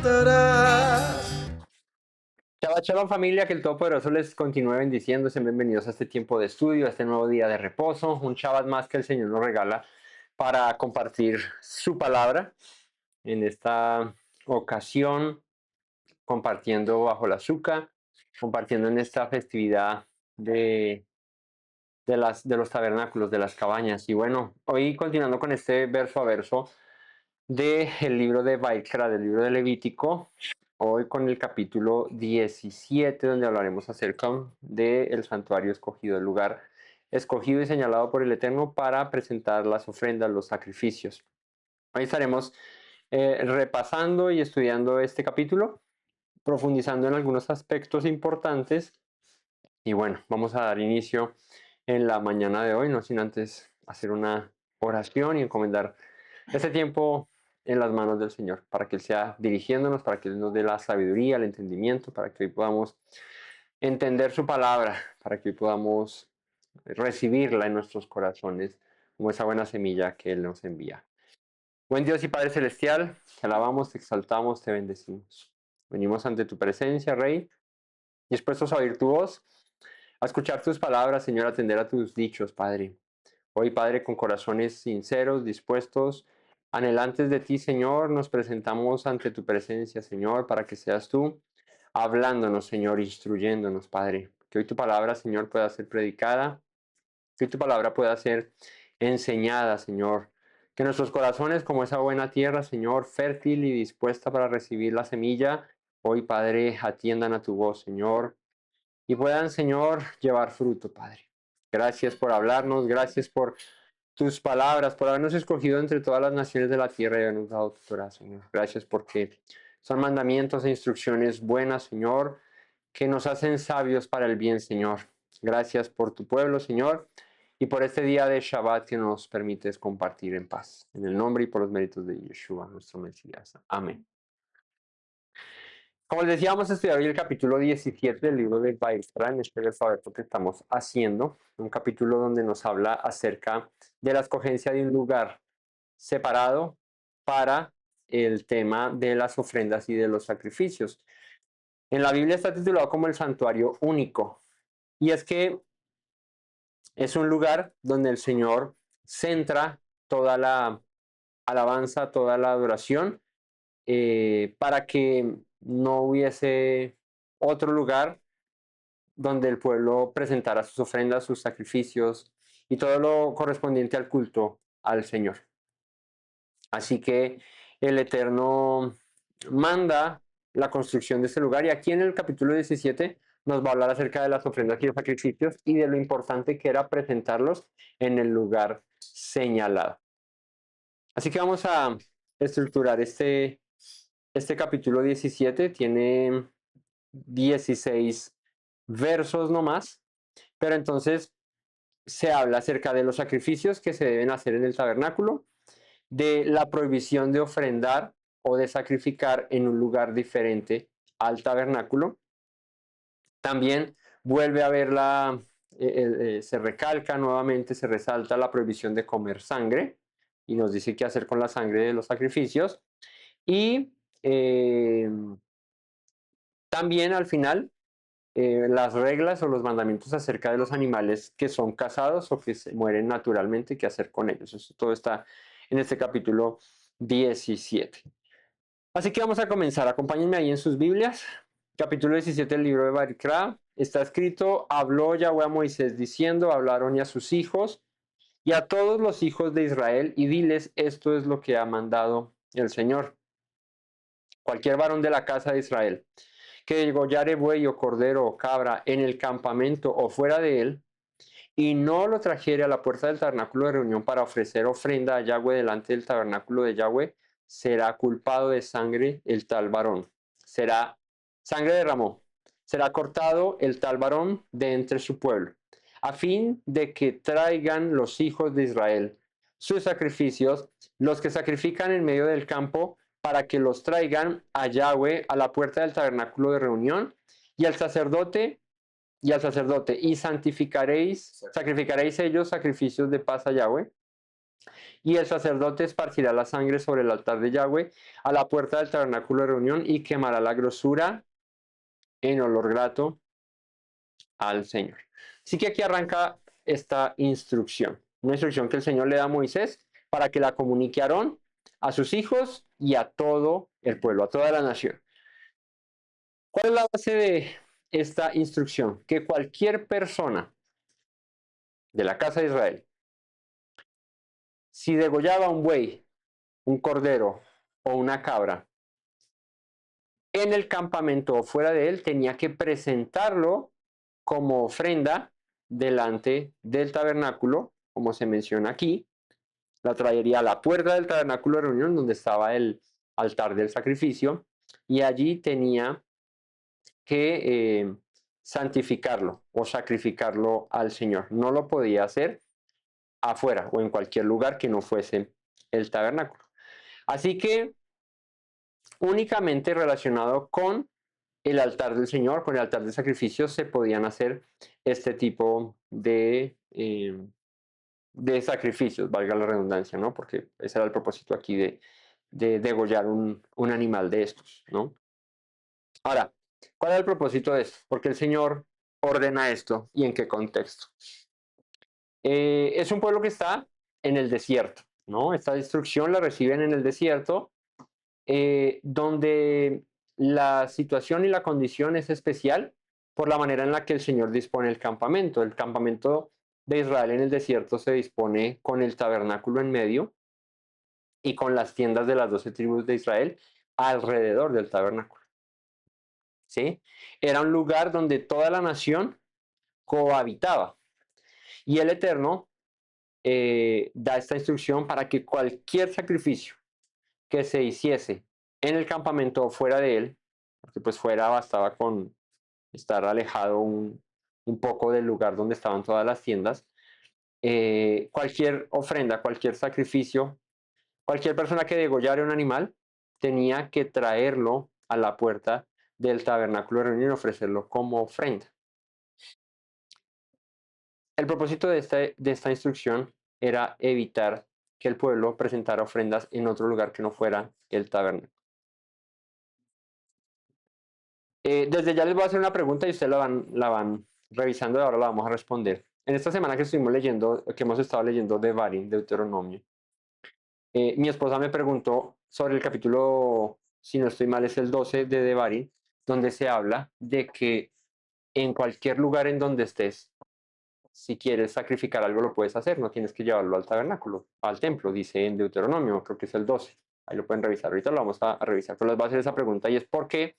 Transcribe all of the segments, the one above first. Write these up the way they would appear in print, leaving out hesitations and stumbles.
cantarás. Shabbat Shalom familia, que el Todopoderoso les continúe bendiciendo. Sean bienvenidos a este tiempo de estudio, a este nuevo día de reposo, un Shabbat más que el Señor nos regala para compartir su palabra. En esta ocasión, compartiendo bajo la azúcar, compartiendo en esta festividad de, de los tabernáculos, de las cabañas. Y bueno, hoy continuando con este verso a verso del libro de Baikra, del libro de Levítico, hoy con el capítulo 17, donde hablaremos acerca del santuario escogido, el lugar escogido y señalado por el Eterno para presentar las ofrendas, los sacrificios. Hoy estaremos repasando y estudiando este capítulo, profundizando en algunos aspectos importantes. Y bueno, vamos a dar inicio en la mañana de hoy, no sin antes hacer una oración y encomendar este tiempo en las manos del Señor, para que Él sea dirigiéndonos, para que Él nos dé la sabiduría, el entendimiento, para que hoy podamos entender su palabra, para que hoy podamos recibirla en nuestros corazones como esa buena semilla que Él nos envía. Buen Dios y Padre Celestial, te alabamos, te exaltamos, te bendecimos. Venimos ante tu presencia, Rey, dispuestos a oír tu voz, a escuchar tus palabras, Señor, a atender a tus dichos, Padre. Hoy, Padre, con corazones sinceros, dispuestos, anhelantes de ti, Señor, nos presentamos ante tu presencia, Señor, para que seas tú hablándonos, Señor, instruyéndonos, Padre. Que hoy tu palabra, Señor, pueda ser predicada, que hoy tu palabra pueda ser enseñada, Señor. Que nuestros corazones, como esa buena tierra, Señor, fértil y dispuesta para recibir la semilla, hoy, Padre, atiendan a tu voz, Señor, y puedan, Señor, llevar fruto, Padre. Gracias por hablarnos, gracias por tus palabras, por habernos escogido entre todas las naciones de la tierra y habernos dado tu Torah, Señor. Gracias porque son mandamientos e instrucciones buenas, Señor, que nos hacen sabios para el bien, Señor. Gracias por tu pueblo, Señor, y por este día de Shabbat que nos permites compartir en paz. En el nombre y por los méritos de Yeshua, nuestro Mesías. Amén. Como les decía, vamos a estudiar hoy el capítulo 17 del libro de Baikra, en este alfabeto que estamos haciendo, un capítulo donde nos habla acerca de la escogencia de un lugar separado para el tema de las ofrendas y de los sacrificios. En la Biblia está titulado como el santuario único, y es que es un lugar donde el Señor centra toda la alabanza, toda la adoración, para que no hubiese otro lugar donde el pueblo presentara sus ofrendas, sus sacrificios y todo lo correspondiente al culto al Señor. Así que el Eterno manda la construcción de este lugar, y aquí en el capítulo 17 nos va a hablar acerca de las ofrendas y los sacrificios y de lo importante que era presentarlos en el lugar señalado. Así que vamos a estructurar este capítulo 17. Tiene 16 versos nomás, pero entonces se habla acerca de los sacrificios que se deben hacer en el tabernáculo, de la prohibición de ofrendar o de sacrificar en un lugar diferente al tabernáculo. También vuelve a ver se recalca nuevamente, se resalta la prohibición de comer sangre y nos dice qué hacer con la sangre de los sacrificios. Y también al final las reglas o los mandamientos acerca de los animales que son cazados o que se mueren naturalmente, qué hacer con ellos. Eso todo está en este capítulo 17. Así que vamos a comenzar. Acompáñenme ahí en sus Biblias. Capítulo 17 del libro de Baikra. Está escrito: habló Yahweh a Moisés diciendo, hablaron y a sus hijos y a todos los hijos de Israel, y diles, esto es lo que ha mandado el Señor. Cualquier varón de la casa de Israel que degollare buey o cordero o cabra en el campamento o fuera de él, y no lo trajere a la puerta del tabernáculo de reunión para ofrecer ofrenda a Yahweh delante del tabernáculo de Yahweh, será culpado de sangre el tal varón. Será sangre derramó. Será cortado el tal varón de entre su pueblo, a fin de que traigan los hijos de Israel sus sacrificios, los que sacrifican en medio del campo, para que los traigan a Yahweh a la puerta del tabernáculo de reunión, y al sacerdote, y sacrificaréis ellos sacrificios de paz a Yahweh, y el sacerdote esparcirá la sangre sobre el altar de Yahweh a la puerta del tabernáculo de reunión y quemará la grosura en olor grato al Señor. Así que aquí arranca esta instrucción, una instrucción que el Señor le da a Moisés para que la comunique a Aarón, a sus hijos y a todo el pueblo, a toda la nación. ¿Cuál es la base de esta instrucción? Que cualquier persona de la casa de Israel, si degollaba un buey, un cordero o una cabra en el campamento o fuera de él, tenía que presentarlo como ofrenda delante del tabernáculo, como se menciona aquí. La traería a la puerta del tabernáculo de reunión, donde estaba el altar del sacrificio, y allí tenía que santificarlo o sacrificarlo al Señor. No lo podía hacer afuera o en cualquier lugar que no fuese el tabernáculo. Así que únicamente relacionado con el altar del Señor, con el altar de sacrificios, se podían hacer este tipo de sacrificios, valga la redundancia, ¿no? Porque ese era el propósito aquí de degollar un animal de estos, ¿no? Ahora, ¿cuál es el propósito de esto? ¿Por qué el Señor ordena esto y en qué contexto? Es un pueblo que está en el desierto, ¿no? Esta instrucción la reciben en el desierto, donde la situación y la condición es especial por la manera en la que el Señor dispone el campamento. El campamento de Israel en el desierto se dispone con el tabernáculo en medio y con las tiendas de las 12 tribus de Israel alrededor del tabernáculo. ¿Sí? Era un lugar donde toda la nación cohabitaba. Y el Eterno da esta instrucción para que cualquier sacrificio que se hiciese en el campamento o fuera de él, porque pues fuera bastaba con estar alejado un poco del lugar donde estaban todas las tiendas, cualquier ofrenda, cualquier sacrificio, cualquier persona que degollara un animal tenía que traerlo a la puerta del tabernáculo de reunión y ofrecerlo como ofrenda. El propósito de esta instrucción era evitar que el pueblo presentara ofrendas en otro lugar que no fuera el tabernáculo. Desde ya les voy a hacer una pregunta y ustedes la van revisando y ahora la vamos a responder. En esta semana que estuvimos leyendo, que hemos estado leyendo de Devarim, Deuteronomio, mi esposa me preguntó sobre el capítulo, si no estoy mal, es el 12 de Devarim, donde se habla de que en cualquier lugar en donde estés, si quieres sacrificar algo, lo puedes hacer, no tienes que llevarlo al tabernáculo, al templo, dice en Deuteronomio, creo que es el 12. Ahí lo pueden revisar, ahorita lo vamos a revisar, pero les voy a hacer esa pregunta y es por qué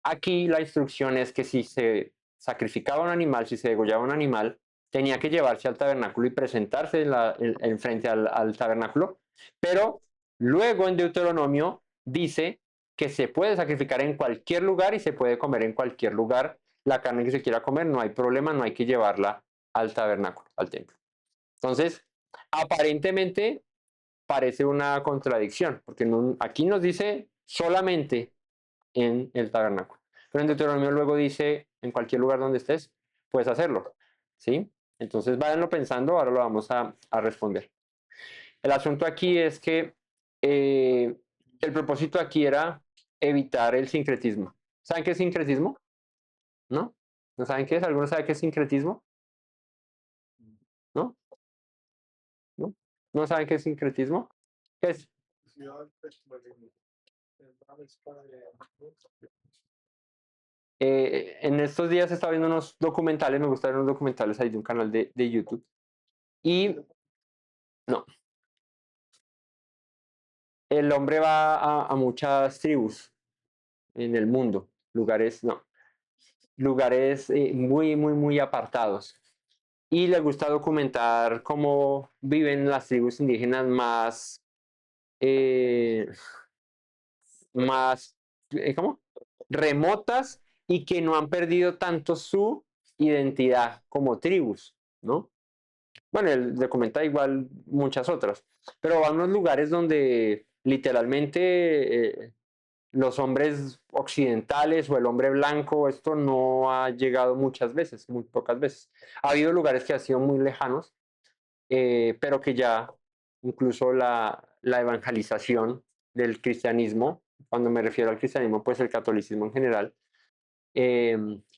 aquí la instrucción es que si se sacrificaba un animal, si se degollaba un animal, tenía que llevarse al tabernáculo y presentarse en frente al tabernáculo, pero luego en Deuteronomio dice que se puede sacrificar en cualquier lugar y se puede comer en cualquier lugar la carne que se quiera comer, no hay problema, no hay que llevarla al tabernáculo, al templo. Entonces, aparentemente parece una contradicción, porque aquí nos dice solamente en el tabernáculo. Pero en Deuteronomio luego dice, en cualquier lugar donde estés, puedes hacerlo. ¿Sí? Entonces váyanlo pensando, ahora lo vamos a responder. El asunto aquí es que el propósito aquí era evitar el sincretismo. ¿Saben qué es sincretismo? ¿No? ¿No saben qué es? ¿Alguno sabe qué es sincretismo? ¿No? ¿No? ¿No saben qué es sincretismo? ¿Qué es? En estos días estaba viendo unos documentales, me gustaron unos documentales ahí de un canal de YouTube. Y no, el hombre va a muchas tribus en el mundo, lugares, no, lugares muy apartados. Y le gusta documentar cómo viven las tribus indígenas eh, más, ¿cómo? Remotas y que no han perdido tanto su identidad como tribus, ¿no? Bueno, él documenta igual muchas otras, pero va a unos lugares donde literalmente los hombres occidentales o el hombre blanco, esto no ha llegado muchas veces, muy pocas veces. Ha habido lugares que han sido muy lejanos, pero que ya incluso la evangelización del cristianismo. Cuando me refiero al cristianismo, pues el catolicismo en general,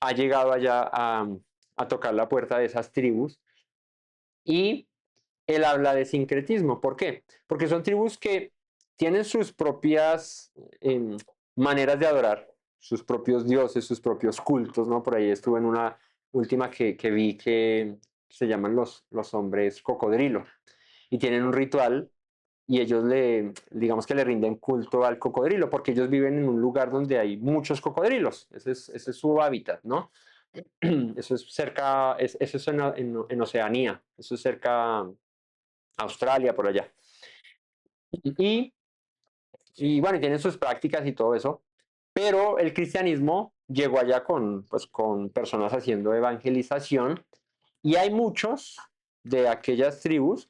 ha llegado allá a tocar la puerta de esas tribus y él habla de sincretismo. ¿Por qué? Porque son tribus que tienen sus propias maneras de adorar, sus propios dioses, sus propios cultos, ¿no? Por ahí estuve en una última que vi que se llaman los hombres cocodrilo y tienen un ritual y ellos digamos que le rinden culto al cocodrilo porque ellos viven en un lugar donde hay muchos cocodrilos, ese es su hábitat, ¿no? Eso es cerca, eso es en Oceanía, eso es cerca a Australia, por allá. Y, y bueno, tienen sus prácticas y todo eso, pero el cristianismo llegó allá pues, con personas haciendo evangelización y hay muchos de aquellas tribus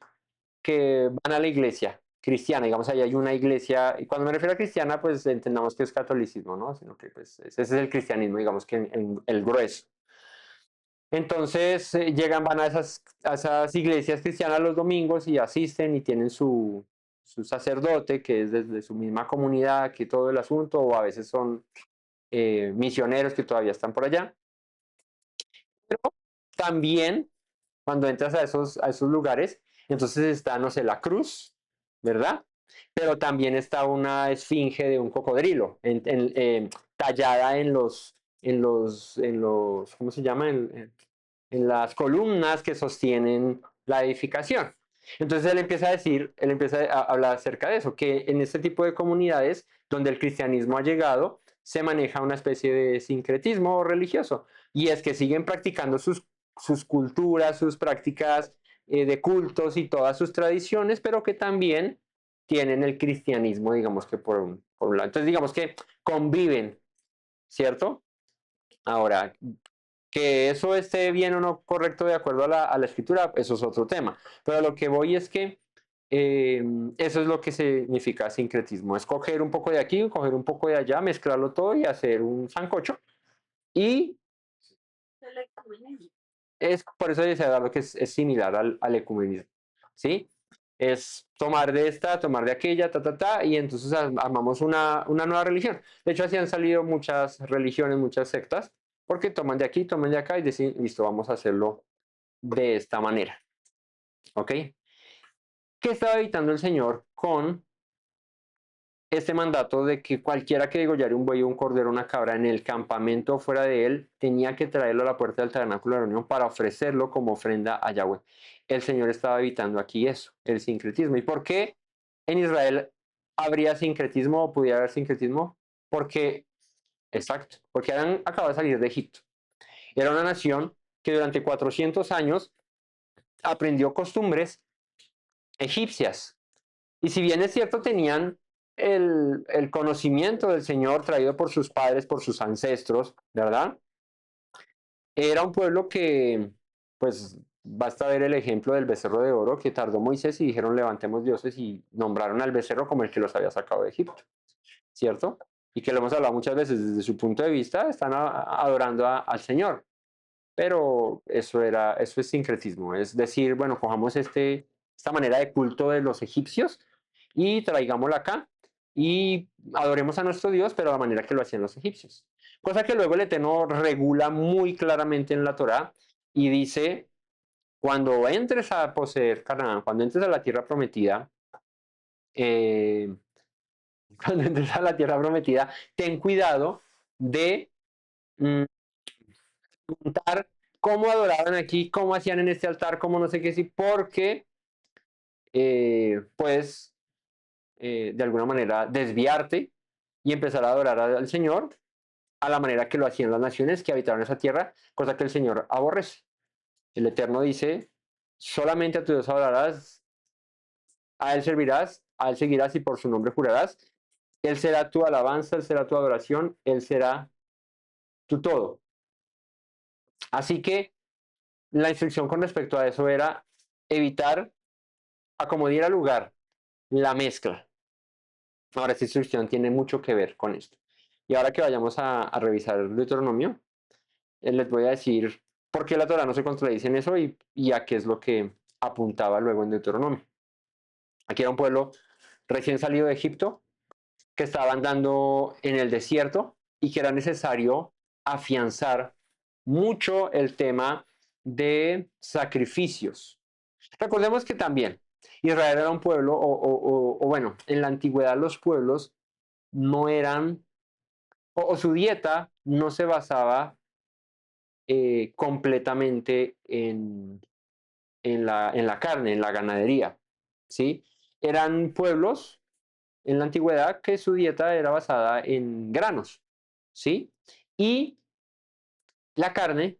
que van a la iglesia cristiana, digamos, ahí hay una iglesia, y cuando me refiero a cristiana, pues entendamos que es catolicismo, ¿no? Sino que pues ese es el cristianismo, digamos que en el grueso. Entonces llegan, van a esas iglesias cristianas los domingos y asisten y tienen su sacerdote, que es desde su misma comunidad, que todo el asunto, o a veces son misioneros que todavía están por allá. Pero también cuando entras a esos lugares, entonces está, no sé, la cruz, ¿verdad? Pero también está una esfinge de un cocodrilo tallada en los, ¿cómo se llama? En las columnas que sostienen la edificación. Entonces él empieza a hablar acerca de eso, que en este tipo de comunidades donde el cristianismo ha llegado, se maneja una especie de sincretismo religioso, y es que siguen practicando sus culturas, sus prácticas de cultos y todas sus tradiciones, pero que también tienen el cristianismo, digamos que por un lado. Entonces, digamos que conviven, ¿cierto? Ahora, que eso esté bien o no correcto de acuerdo a la escritura, eso es otro tema. Pero lo que voy es que eso es lo que significa sincretismo, es coger un poco de aquí, coger un poco de allá, mezclarlo todo y hacer un sancocho. Y es por eso decía Eduardo que es similar al ecumenismo, ¿sí? Es tomar de esta, tomar de aquella, ta, ta, ta, y entonces armamos una nueva religión. De hecho, así han salido muchas religiones, muchas sectas, porque toman de aquí, toman de acá y dicen, listo, vamos a hacerlo de esta manera, ¿ok? ¿Qué estaba evitando el Señor con este mandato de que cualquiera que degollara un buey, un cordero, una cabra en el campamento o fuera de él, tenía que traerlo a la puerta del tabernáculo de reunión para ofrecerlo como ofrenda a Yahweh? El Señor estaba evitando aquí eso, el sincretismo? ¿Y por qué en Israel habría sincretismo o pudiera haber sincretismo? Porque, exacto, porque han acabado de salir de Egipto. Era una nación que durante 400 años aprendió costumbres egipcias. Y si bien es cierto, tenían el conocimiento del Señor traído por sus padres, por sus ancestros, ¿verdad? Era un pueblo que, pues, basta ver el ejemplo del becerro de oro que tardó Moisés y dijeron levantemos dioses y nombraron al becerro como el que los había sacado de Egipto, ¿cierto? Y que lo hemos hablado muchas veces desde su punto de vista, están adorando al Señor. Pero eso es sincretismo, es decir, bueno, cojamos esta manera de culto de los egipcios y traigámosla acá y adoremos a nuestro Dios, pero de la manera que lo hacían los egipcios. Cosa que luego el Eterno regula muy claramente en la Torá y dice, cuando entres a poseer Canaán, cuando entres a la tierra prometida, eh, cuando entres a la tierra prometida, ten cuidado de mm, preguntar cómo adoraban aquí, cómo hacían en este altar, cómo no sé qué, sí, porque puedes de alguna manera desviarte y empezar a adorar al Señor a la manera que lo hacían las naciones que habitaron esa tierra, cosa que el Señor aborrece. El Eterno dice, solamente a tu Dios adorarás, a Él servirás, a Él seguirás y por su nombre jurarás. Él será tu alabanza, Él será tu adoración, Él será tu todo. Así que la instrucción con respecto a eso era evitar, a como diera lugar, la mezcla. Ahora, esta instrucción tiene mucho que ver con esto. Y ahora que vayamos a revisar el Deuteronomio, les voy a decir por qué la Torah no se contradice en eso y a qué es lo que apuntaba luego en Deuteronomio. Aquí era un pueblo recién salido de Egipto que estaba andando en el desierto y que era necesario afianzar mucho el tema de sacrificios. Recordemos que también Israel era un pueblo, o bueno, en la antigüedad los pueblos no eran, o su dieta no se basaba completamente en la carne, en la ganadería, ¿sí? Eran pueblos en la antigüedad que su dieta era basada en granos, ¿sí? Y la carne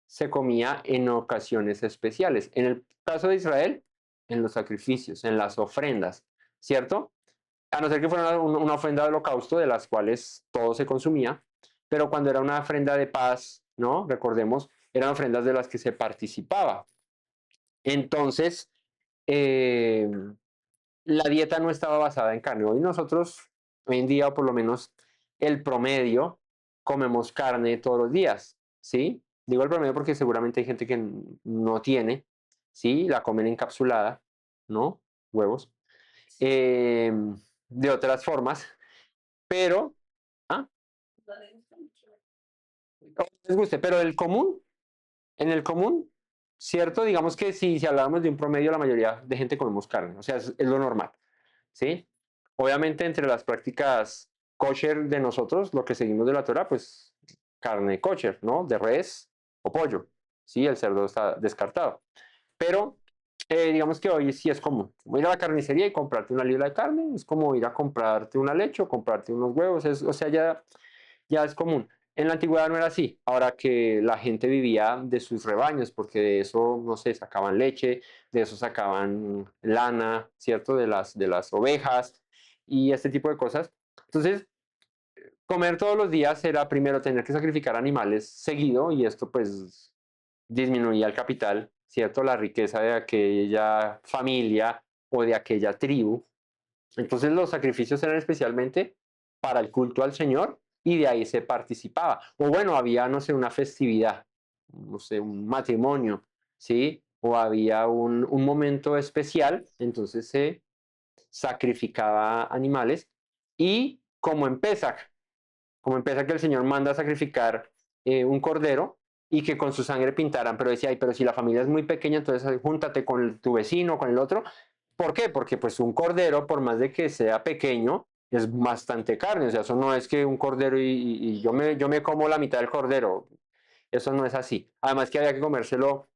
se comía en ocasiones especiales. En el caso de Israel, en los sacrificios, en las ofrendas, ¿cierto? A no ser que fuera una ofrenda de holocausto de las cuales todo se consumía, pero cuando era una ofrenda de paz, ¿no? Recordemos, eran ofrendas de las que se participaba. Entonces, eh, la dieta no estaba basada en carne. Hoy nosotros, hoy en día, o por lo menos el promedio, comemos carne todos los días, ¿sí? Digo el promedio porque seguramente hay gente que no tiene, ¿sí? La comen encapsulada, ¿no? Huevos. Eh, de otras formas, pero, ¿ah? No les guste, pero en el común, ¿cierto? Digamos que si hablábamos de un promedio, la mayoría de gente comemos carne, o sea, es lo normal. ¿Sí? Obviamente entre las prácticas kosher de nosotros, lo que seguimos de la Torah, pues carne kosher, ¿no? De res o pollo, ¿sí? El cerdo está descartado. Pero digamos que hoy sí es común. Como ir a la carnicería y comprarte una libra de carne, es como ir a comprarte una leche o comprarte unos huevos, o sea, ya es común. En la antigüedad no era así, ahora que la gente vivía de sus rebaños, porque de eso, no sé, sacaban leche, de eso sacaban lana, ¿cierto? De las ovejas y este tipo de cosas. Entonces, comer todos los días era primero tener que sacrificar animales seguido y esto pues disminuía el capital, ¿cierto? La riqueza de aquella familia o de aquella tribu. Entonces los sacrificios eran especialmente para el culto al Señor y de ahí se participaba. O bueno, había, no sé, una festividad, no sé, un matrimonio, ¿sí? O había un momento especial, entonces se sacrificaba animales y como en Pesach que el Señor manda a sacrificar un cordero y que con su sangre pintaran, pero decía, ay, pero si la familia es muy pequeña, entonces júntate con tu vecino, con el otro. ¿Por qué? Porque pues un cordero, por más de que sea pequeño, es bastante carne, o sea, eso no es que un cordero y yo me como la mitad del cordero, eso no es así. Además que había que comérselo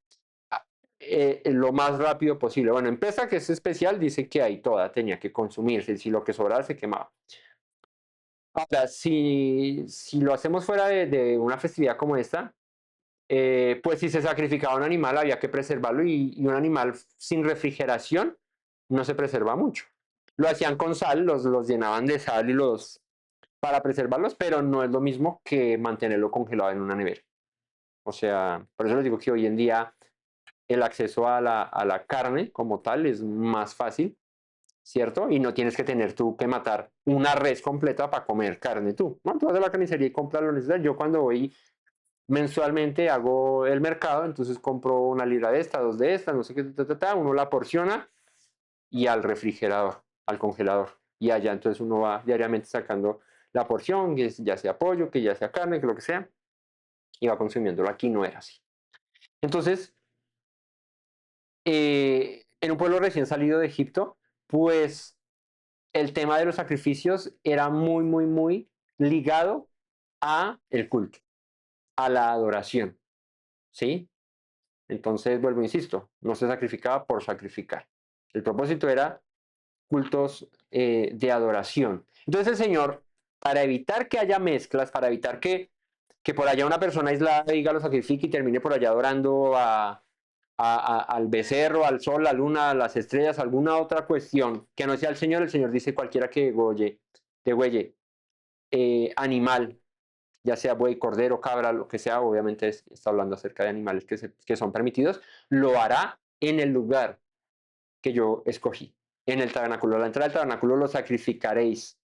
lo más rápido posible. Bueno, en Pesach, que es especial, dice que ahí toda tenía que consumirse, si lo que sobraba se quemaba. Ahora, si lo hacemos fuera de una festividad como esta, pues si se sacrificaba un animal había que preservarlo y un animal sin refrigeración no se preserva mucho. Lo hacían con sal, los llenaban de sal y para preservarlos, pero no es lo mismo que mantenerlo congelado en una nevera. O sea, por eso les digo que hoy en día el acceso a la carne como tal es más fácil, ¿cierto? Y no tienes que tener tú que matar una res completa para comer carne tú. ¿No? Tú vas a la carnicería y compras lo necesario. Yo cuando voy mensualmente hago el mercado, entonces compro una libra de esta, dos de esta, no sé qué, uno la porciona y al refrigerador, al congelador. Y allá entonces uno va diariamente sacando la porción, que ya sea pollo, que ya sea carne, que lo que sea, y va consumiéndolo. Aquí no era así. Entonces, en un pueblo recién salido de Egipto, pues el tema de los sacrificios era muy ligado a el culto, a la adoración, ¿sí? Entonces, vuelvo, insisto, no se sacrificaba por sacrificar. El propósito era cultos de adoración. Entonces el Señor, para evitar que haya mezclas, para evitar que por allá una persona aislada diga lo sacrifique y termine por allá adorando al becerro, al sol, a la luna, a las estrellas, alguna otra cuestión que no sea el Señor dice cualquiera que degüelle animal, ya sea buey, cordero, cabra, lo que sea, obviamente está hablando acerca de animales que son permitidos, lo hará en el lugar que yo escogí, en el tabernáculo. A la entrada del tabernáculo lo sacrificaréis,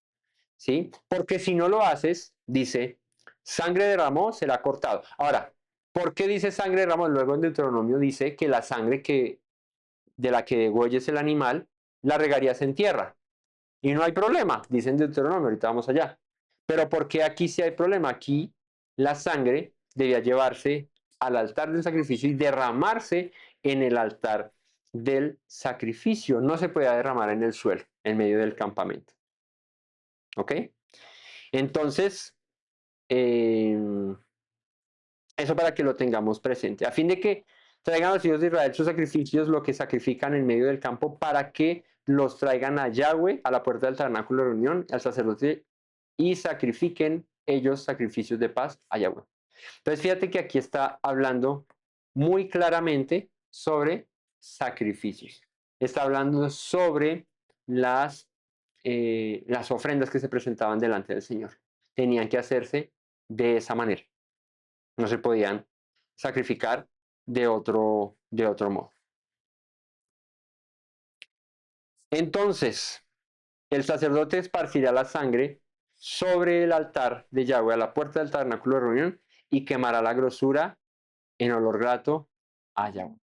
¿sí? Porque si no lo haces, dice, sangre derramó, será cortado. Ahora, ¿por qué dice sangre derramó? Luego en Deuteronomio dice que la sangre de la que degüelles el animal la regarías en tierra. Y no hay problema, dicen Deuteronomio, ahorita vamos allá. Pero ¿por qué aquí sí hay problema? Aquí la sangre debía llevarse al altar del sacrificio y derramarse en el altar del sacrificio. No se podía derramar en el suelo, en medio del campamento. ¿Ok? Entonces, eh, eso para que lo tengamos presente. A fin de que traigan a los hijos de Israel sus sacrificios, lo que sacrifican en medio del campo, para que los traigan a Yahweh, a la puerta del tabernáculo de reunión, al sacerdote, y sacrifiquen ellos sacrificios de paz a Yahweh. Entonces, fíjate que aquí está hablando muy claramente sobre sacrificios. Está hablando sobre las ofrendas que se presentaban delante del Señor. Tenían que hacerse de esa manera. No se podían sacrificar de otro modo. Entonces, el sacerdote esparcirá la sangre sobre el altar de Yahweh a la puerta del tabernáculo de reunión y quemará la grosura en olor grato a Yahweh.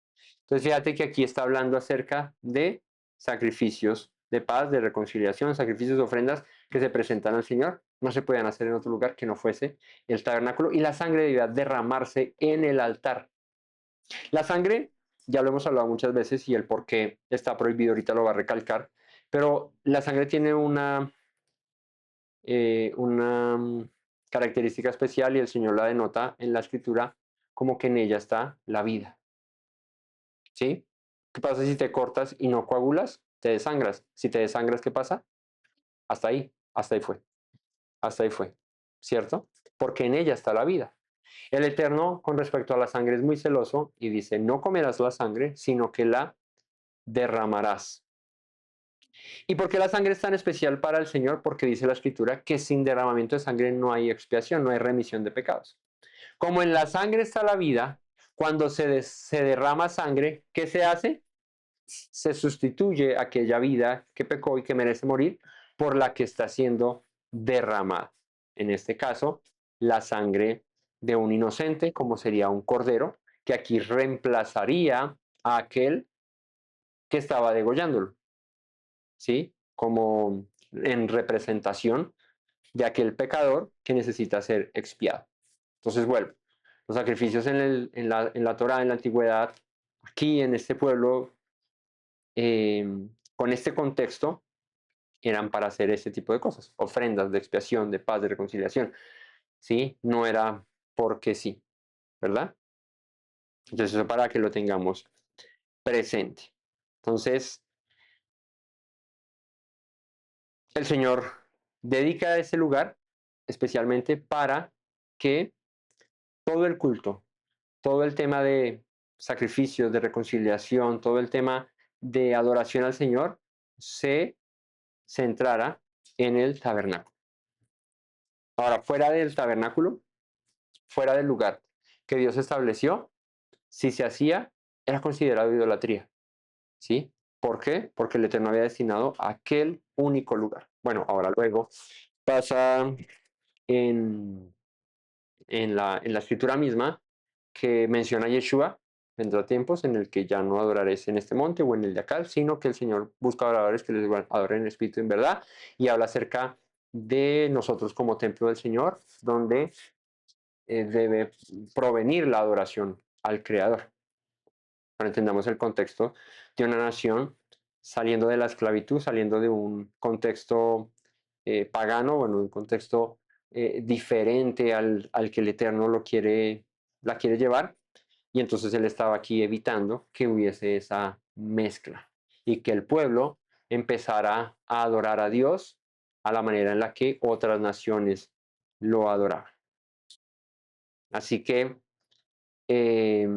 Entonces, fíjate que aquí está hablando acerca de sacrificios de paz, de reconciliación, sacrificios de ofrendas que se presentan al Señor. No se podían hacer en otro lugar que no fuese el tabernáculo, y la sangre debía derramarse en el altar. La sangre, ya lo hemos hablado muchas veces, y el por qué está prohibido ahorita lo va a recalcar, pero la sangre tiene una característica especial, y el Señor la denota en la escritura como que en ella está la vida. ¿Sí? ¿Qué pasa si te cortas y no coagulas? Te desangras. Si te desangras, ¿qué pasa? Hasta ahí fue, hasta ahí fue, ¿cierto? Porque en ella está la vida. El Eterno, con respecto a la sangre, es muy celoso y dice: no comerás la sangre, sino que la derramarás. ¿Y por qué la sangre es tan especial para el Señor? Porque dice la Escritura que sin derramamiento de sangre no hay expiación, no hay remisión de pecados. Como en la sangre está la vida, cuando se derrama sangre, ¿qué se hace? Se sustituye aquella vida que pecó y que merece morir por la que está siendo derramada. En este caso, la sangre de un inocente, como sería un cordero, que aquí reemplazaría a aquel que estaba degollándolo, ¿sí? Como en representación de aquel pecador que necesita ser expiado. Entonces, vuelvo. Los sacrificios en la Torah, en la antigüedad, aquí en este pueblo, con este contexto, eran para hacer este tipo de cosas, ofrendas de expiación, de paz, de reconciliación, ¿sí? No era porque sí, ¿verdad? Entonces, eso para que lo tengamos presente. Entonces, el Señor dedica ese lugar especialmente para que todo el culto, todo el tema de sacrificios, de reconciliación, todo el tema de adoración al Señor se centrara en el tabernáculo. Ahora, fuera del tabernáculo, fuera del lugar que Dios estableció, si se hacía, era considerado idolatría. ¿Sí? ¿Por qué? Porque el Eterno había destinado aquel único lugar. Bueno, ahora luego pasa en, en la escritura misma, que menciona a Yeshua: vendrá tiempos en el que ya no adoraréis en este monte o en el de acá, sino que el Señor busca adoradores que les adoren en espíritu y en verdad, y habla acerca de nosotros como templo del Señor, donde debe provenir la adoración al Creador. Para entendamos el contexto de una nación saliendo de la esclavitud, saliendo de un contexto pagano, bueno, un contexto diferente al que el Eterno la quiere llevar. Y entonces él estaba aquí evitando que hubiese esa mezcla y que el pueblo empezara a adorar a Dios a la manera en la que otras naciones lo adoraban. Así que eh,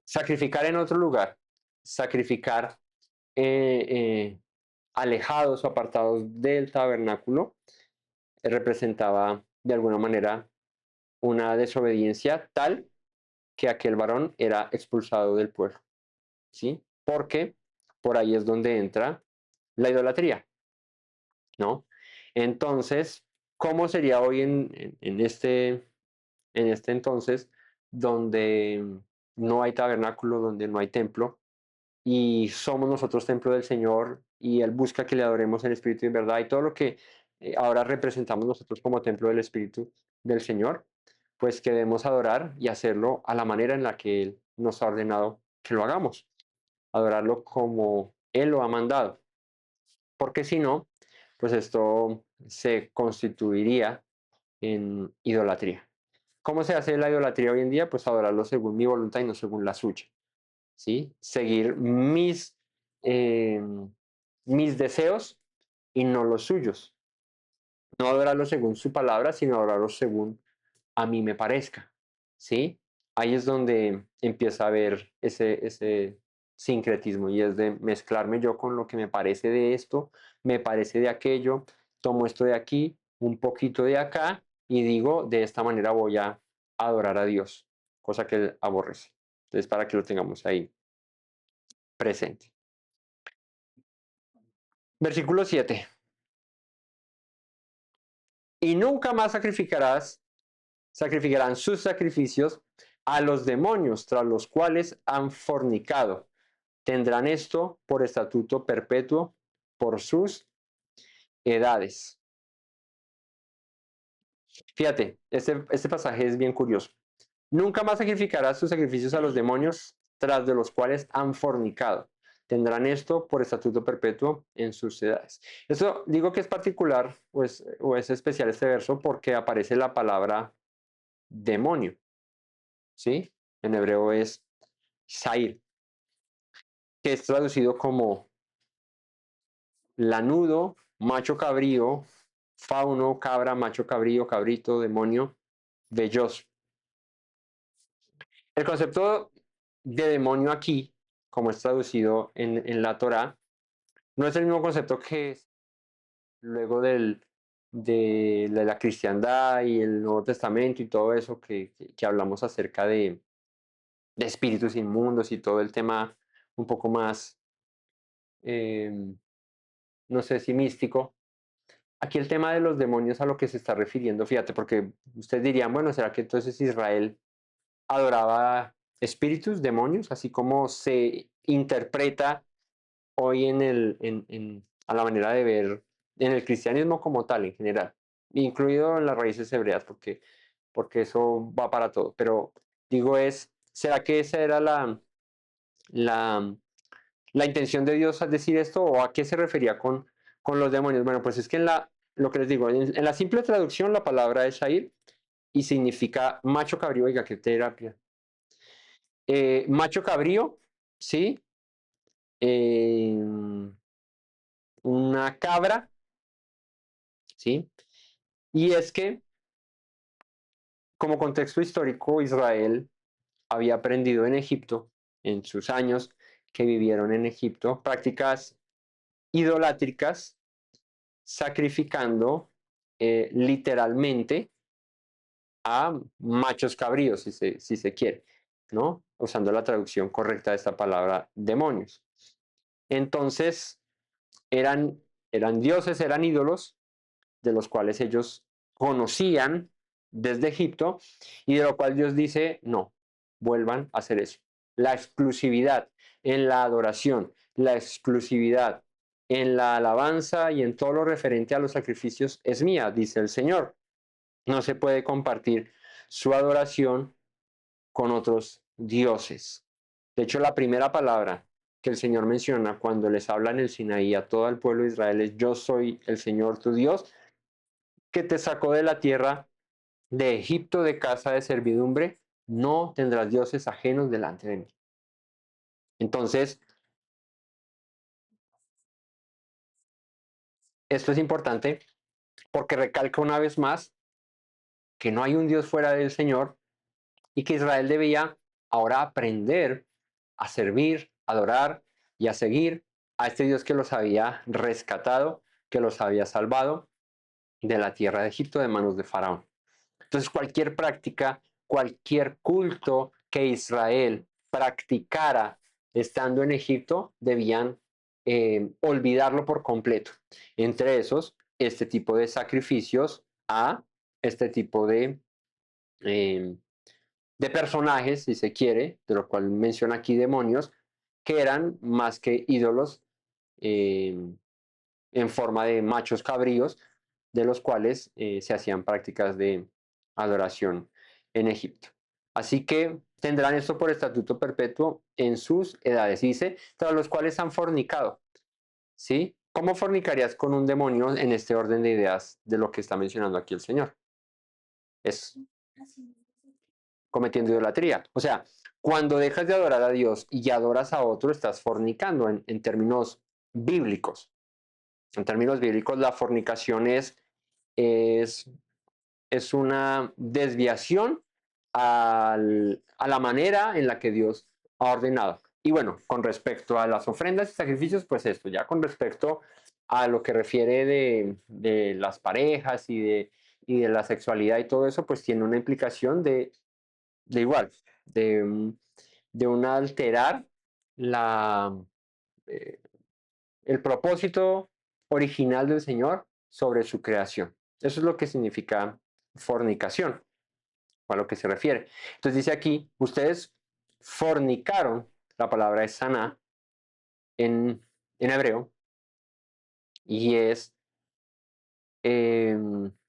sacrificar en otro lugar, sacrificar eh, eh, alejados o apartados del tabernáculo, representaba de alguna manera una desobediencia tal que aquel varón era expulsado del pueblo, ¿sí? Porque por ahí es donde entra la idolatría, ¿no? Entonces, ¿cómo sería hoy en este entonces, donde no hay tabernáculo, donde no hay templo? y somos nosotros templo del Señor y Él busca que le adoremos en espíritu y en verdad y todo lo que ahora representamos nosotros como templo del espíritu del Señor, pues que debemos adorar y hacerlo a la manera en la que Él nos ha ordenado que lo hagamos, adorarlo como Él lo ha mandado, porque si no, pues esto se constituiría en idolatría. ¿Cómo se hace la idolatría hoy en día? Pues adorarlo según mi voluntad y no según la suya. ¿Sí? Seguir eh, mis deseos y no los suyos. No adorarlo según su palabra, sino adorarlo según a mí me parezca. ¿Sí? Ahí es donde empieza a haber ese sincretismo y es de mezclarme yo con lo que me parece de esto, me parece de aquello, tomo esto de aquí, un poquito de acá y digo, de esta manera voy a adorar a Dios, cosa que él aborrece. Entonces, para que lo tengamos ahí presente. Versículo 7. Y nunca más sacrificarán sus sacrificios a los demonios tras los cuales han fornicado. Tendrán esto por estatuto perpetuo por sus edades. Fíjate, este pasaje es bien curioso. Nunca más sacrificarás sus sacrificios a los demonios tras de los cuales han fornicado. Tendrán esto por estatuto perpetuo en sus edades. Eso digo que es particular pues, o es especial este verso porque aparece la palabra demonio, ¿sí? En hebreo es Sair, que es traducido como lanudo, macho cabrío, fauno, cabra, macho cabrío, cabrito, demonio, velloso. El concepto de demonio aquí, como es traducido en la Torá, no es el mismo concepto que es luego de la cristiandad y el Nuevo Testamento y todo eso que hablamos acerca de espíritus inmundos y todo el tema un poco más, no sé si místico. Aquí el tema de los demonios a lo que se está refiriendo, fíjate, porque ustedes dirían, bueno, ¿será que entonces Israel adoraba espíritus, demonios, así como se interpreta hoy a la manera de ver en el cristianismo como tal, en general, incluido en las raíces hebreas, porque eso va para todo? Pero digo ¿será que esa era la, la intención de Dios al decir esto o a qué se refería con los demonios? Bueno, pues es que lo que les digo, en la simple traducción la palabra es Shair y significa macho cabrío, oiga, qué terapia. Macho cabrío, ¿sí? Eh, una cabra, ¿sí? Y es que, como contexto histórico, Israel había aprendido en Egipto, en sus años que vivieron en Egipto, prácticas idolátricas, sacrificando literalmente a machos cabríos, si se quiere, ¿no? Usando la traducción correcta de esta palabra, demonios. Entonces, eran, eran dioses, eran ídolos, de los cuales ellos conocían desde Egipto y de lo cual Dios dice, no, vuelvan a hacer eso. La exclusividad en la adoración, la exclusividad en la alabanza y en todo lo referente a los sacrificios es mía, dice el Señor. No se puede compartir su adoración con otros dioses. De hecho, la primera palabra que el Señor menciona cuando les habla en el Sinaí a todo el pueblo de Israel es: yo soy el Señor tu Dios, que te sacó de la tierra de Egipto, de casa de servidumbre. No tendrás dioses ajenos delante de mí. Entonces, esto es importante porque recalca una vez más que no hay un Dios fuera del Señor y que Israel debía ahora aprender a servir, adorar y a seguir a este Dios que los había rescatado, que los había salvado de la tierra de Egipto de manos de Faraón. Entonces, cualquier práctica, cualquier culto que Israel practicara estando en Egipto, debían olvidarlo por completo. Entre esos, este tipo de sacrificios a este tipo eh, de personajes, si se quiere, de lo cual menciona aquí demonios, que eran más que ídolos en forma de machos cabríos, de los cuales se hacían prácticas de adoración en Egipto. Así que tendrán esto por estatuto perpetuo en sus edades. Dice, tras los cuales han fornicado. ¿Sí? ¿Cómo fornicarías con un demonio en este orden de ideas de lo que está mencionando aquí el Señor? Es cometiendo idolatría. O sea, cuando dejas de adorar a Dios y adoras a otro, estás fornicando en términos bíblicos. En términos bíblicos, la fornicación es, es una desviación a la manera en la que Dios ha ordenado. Y bueno, con respecto a las ofrendas y sacrificios, pues esto, ya con respecto a lo que refiere de las parejas y de la sexualidad y todo eso, pues tiene una implicación de igual, de, de un alterar la, eh, el propósito original del Señor sobre su creación. Eso es lo que significa fornicación, a lo que se refiere. Entonces dice aquí, ustedes fornicaron, la palabra es saná en hebreo, y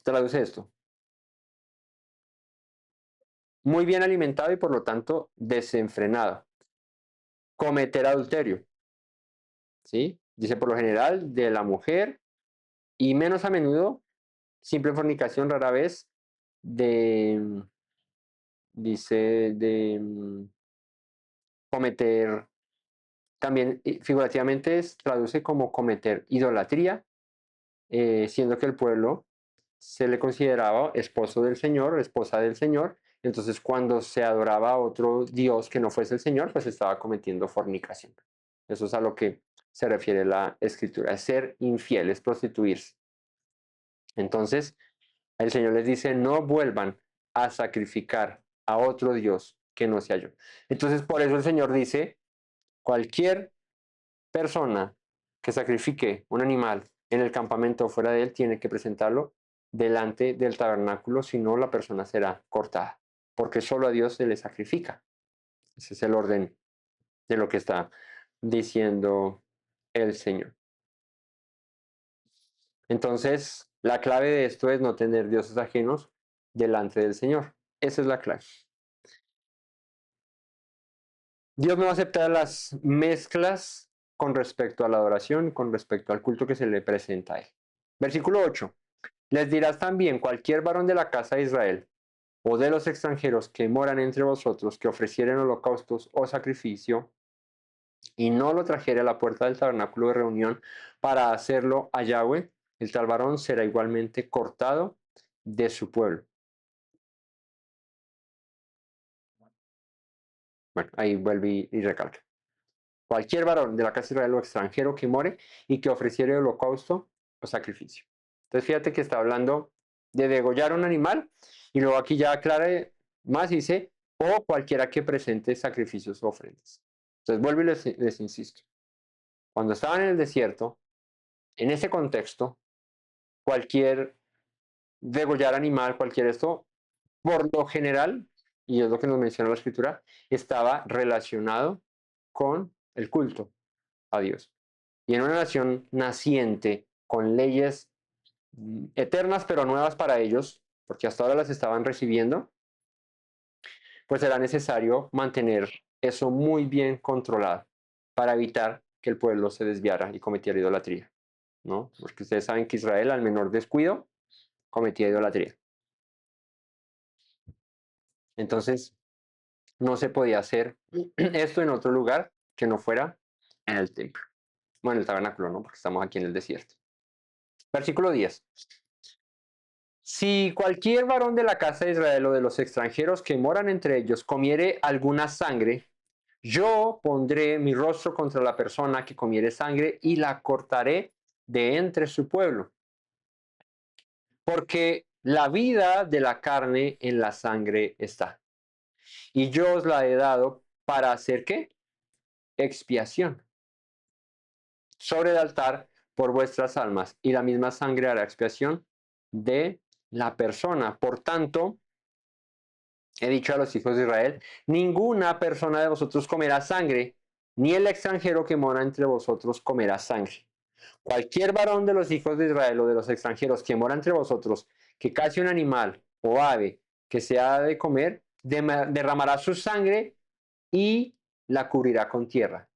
traduce esto, muy bien alimentado y por lo tanto desenfrenado. Cometer adulterio, ¿sí? Dice por lo general de la mujer y menos a menudo, simple fornicación rara vez, de, dice, de cometer, también figurativamente traduce como cometer idolatría, siendo que el pueblo se le consideraba esposo del Señor, esposa del Señor. Entonces, cuando se adoraba a otro Dios que no fuese el Señor, pues estaba cometiendo fornicación. Eso es a lo que se refiere la escritura, es ser infiel, es prostituirse. Entonces, el Señor les dice, no vuelvan a sacrificar a otro Dios que no sea yo. Entonces, por eso el Señor dice, cualquier persona que sacrifique un animal en el campamento o fuera de él tiene que presentarlo delante del tabernáculo, si no la persona será cortada, porque solo a Dios se le sacrifica. Ese es el orden de lo que está diciendo el Señor. Entonces, la clave de esto es no tener dioses ajenos delante del Señor. Esa es la clave. Dios no va a aceptar las mezclas con respecto a la adoración, con respecto al culto que se le presenta a él. Versículo 8. Les dirás también cualquier varón de la casa de Israel o de los extranjeros que moran entre vosotros que ofrecieren holocaustos o sacrificio y no lo trajere a la puerta del tabernáculo de reunión para hacerlo a Yahweh, el tal varón será igualmente cortado de su pueblo. Bueno, ahí vuelve y recalca. Cualquier varón de la casa de Israel o extranjero que more y que ofreciere holocausto o sacrificio. Entonces fíjate que está hablando de degollar un animal y luego aquí ya aclara más y dice, o cualquiera que presente sacrificios o ofrendas. Entonces vuelvo y les insisto. Cuando estaban en el desierto, en ese contexto, cualquier degollar animal, cualquier esto, por lo general, y es lo que nos menciona la escritura, estaba relacionado con el culto a Dios. Y en una nación naciente, con leyes eternas pero nuevas para ellos, porque hasta ahora las estaban recibiendo, pues era necesario mantener eso muy bien controlado para evitar que el pueblo se desviara y cometiera idolatría, ¿no? Porque ustedes saben que Israel al menor descuido cometía idolatría. Entonces, no se podía hacer esto en otro lugar que no fuera en el templo. Bueno, el tabernáculo, ¿no? Porque estamos aquí en el desierto. Versículo 10. Si cualquier varón de la casa de Israel o de los extranjeros que moran entre ellos comiere alguna sangre, yo pondré mi rostro contra la persona que comiere sangre y la cortaré de entre su pueblo. Porque la vida de la carne en la sangre está. Y yo os la he dado para hacer ¿qué? Expiación sobre el altar por vuestras almas. Y la misma sangre hará expiación de la persona. Por tanto, he dicho a los hijos de Israel, ninguna persona de vosotros comerá sangre, ni el extranjero que mora entre vosotros comerá sangre. Cualquier varón de los hijos de Israel o de los extranjeros que mora entre vosotros, que case un animal o ave que se ha de comer, derramará su sangre y la cubrirá con tierra,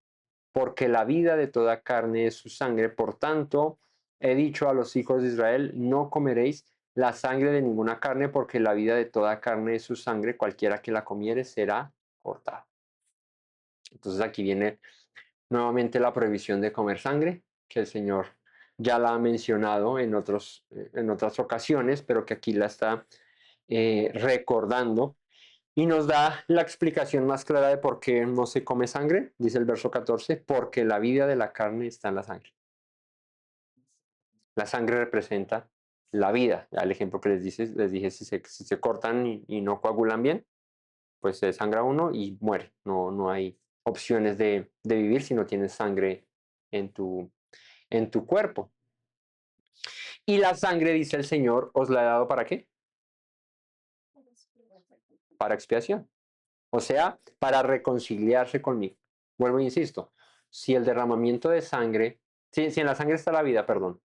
porque la vida de toda carne es su sangre. Por tanto, he dicho a los hijos de Israel, no comeréis la sangre de ninguna carne, porque la vida de toda carne es su sangre, cualquiera que la comiere será cortado. Entonces aquí viene nuevamente la prohibición de comer sangre, que el Señor ya la ha mencionado en otras ocasiones, pero que aquí la está recordando y nos da la explicación más clara de por qué no se come sangre, dice el verso 14, porque la vida de la carne está en la sangre. La sangre representa la vida. Ya el ejemplo que les dije, si se cortan y no coagulan bien, pues se sangra uno y muere. No hay opciones de vivir si no tienes sangre en tu cuerpo. Y la sangre, dice el Señor, os la he dado ¿para qué? Para expiación. O sea, para reconciliarse conmigo. Vuelvo e insisto, si el derramamiento de sangre, si en la sangre está la vida, perdón,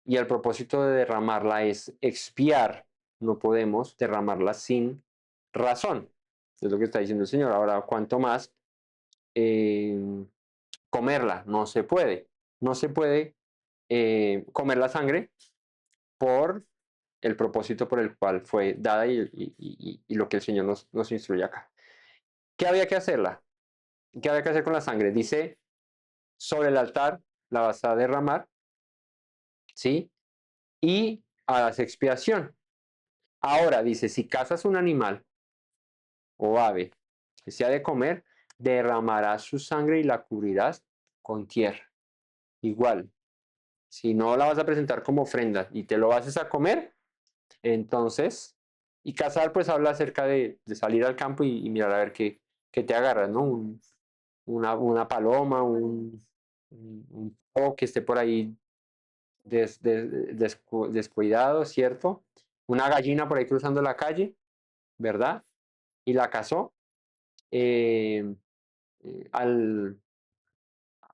y el propósito de derramarla es expiar, no podemos derramarla sin razón. Es lo que está diciendo el Señor. Ahora, cuanto más eh, comerla, no se puede. No se puede comer la sangre por el propósito por el cual fue dada y lo que el Señor nos instruye acá. ¿Qué había que hacerla? ¿Qué había que hacer con la sangre? Dice, sobre el altar la vas a derramar, ¿sí? Y harás expiación. Ahora dice, si cazas un animal o ave que se ha de comer, derramarás su sangre y la cubrirás con tierra. Igual, si no la vas a presentar como ofrenda y te lo vas a comer, entonces, y cazar pues habla acerca de salir al campo y mirar a ver qué te agarras, ¿no? Una paloma, un pavo que esté por ahí descuidado, ¿cierto? Una gallina por ahí cruzando la calle, ¿verdad? Y la cazó. eh, al,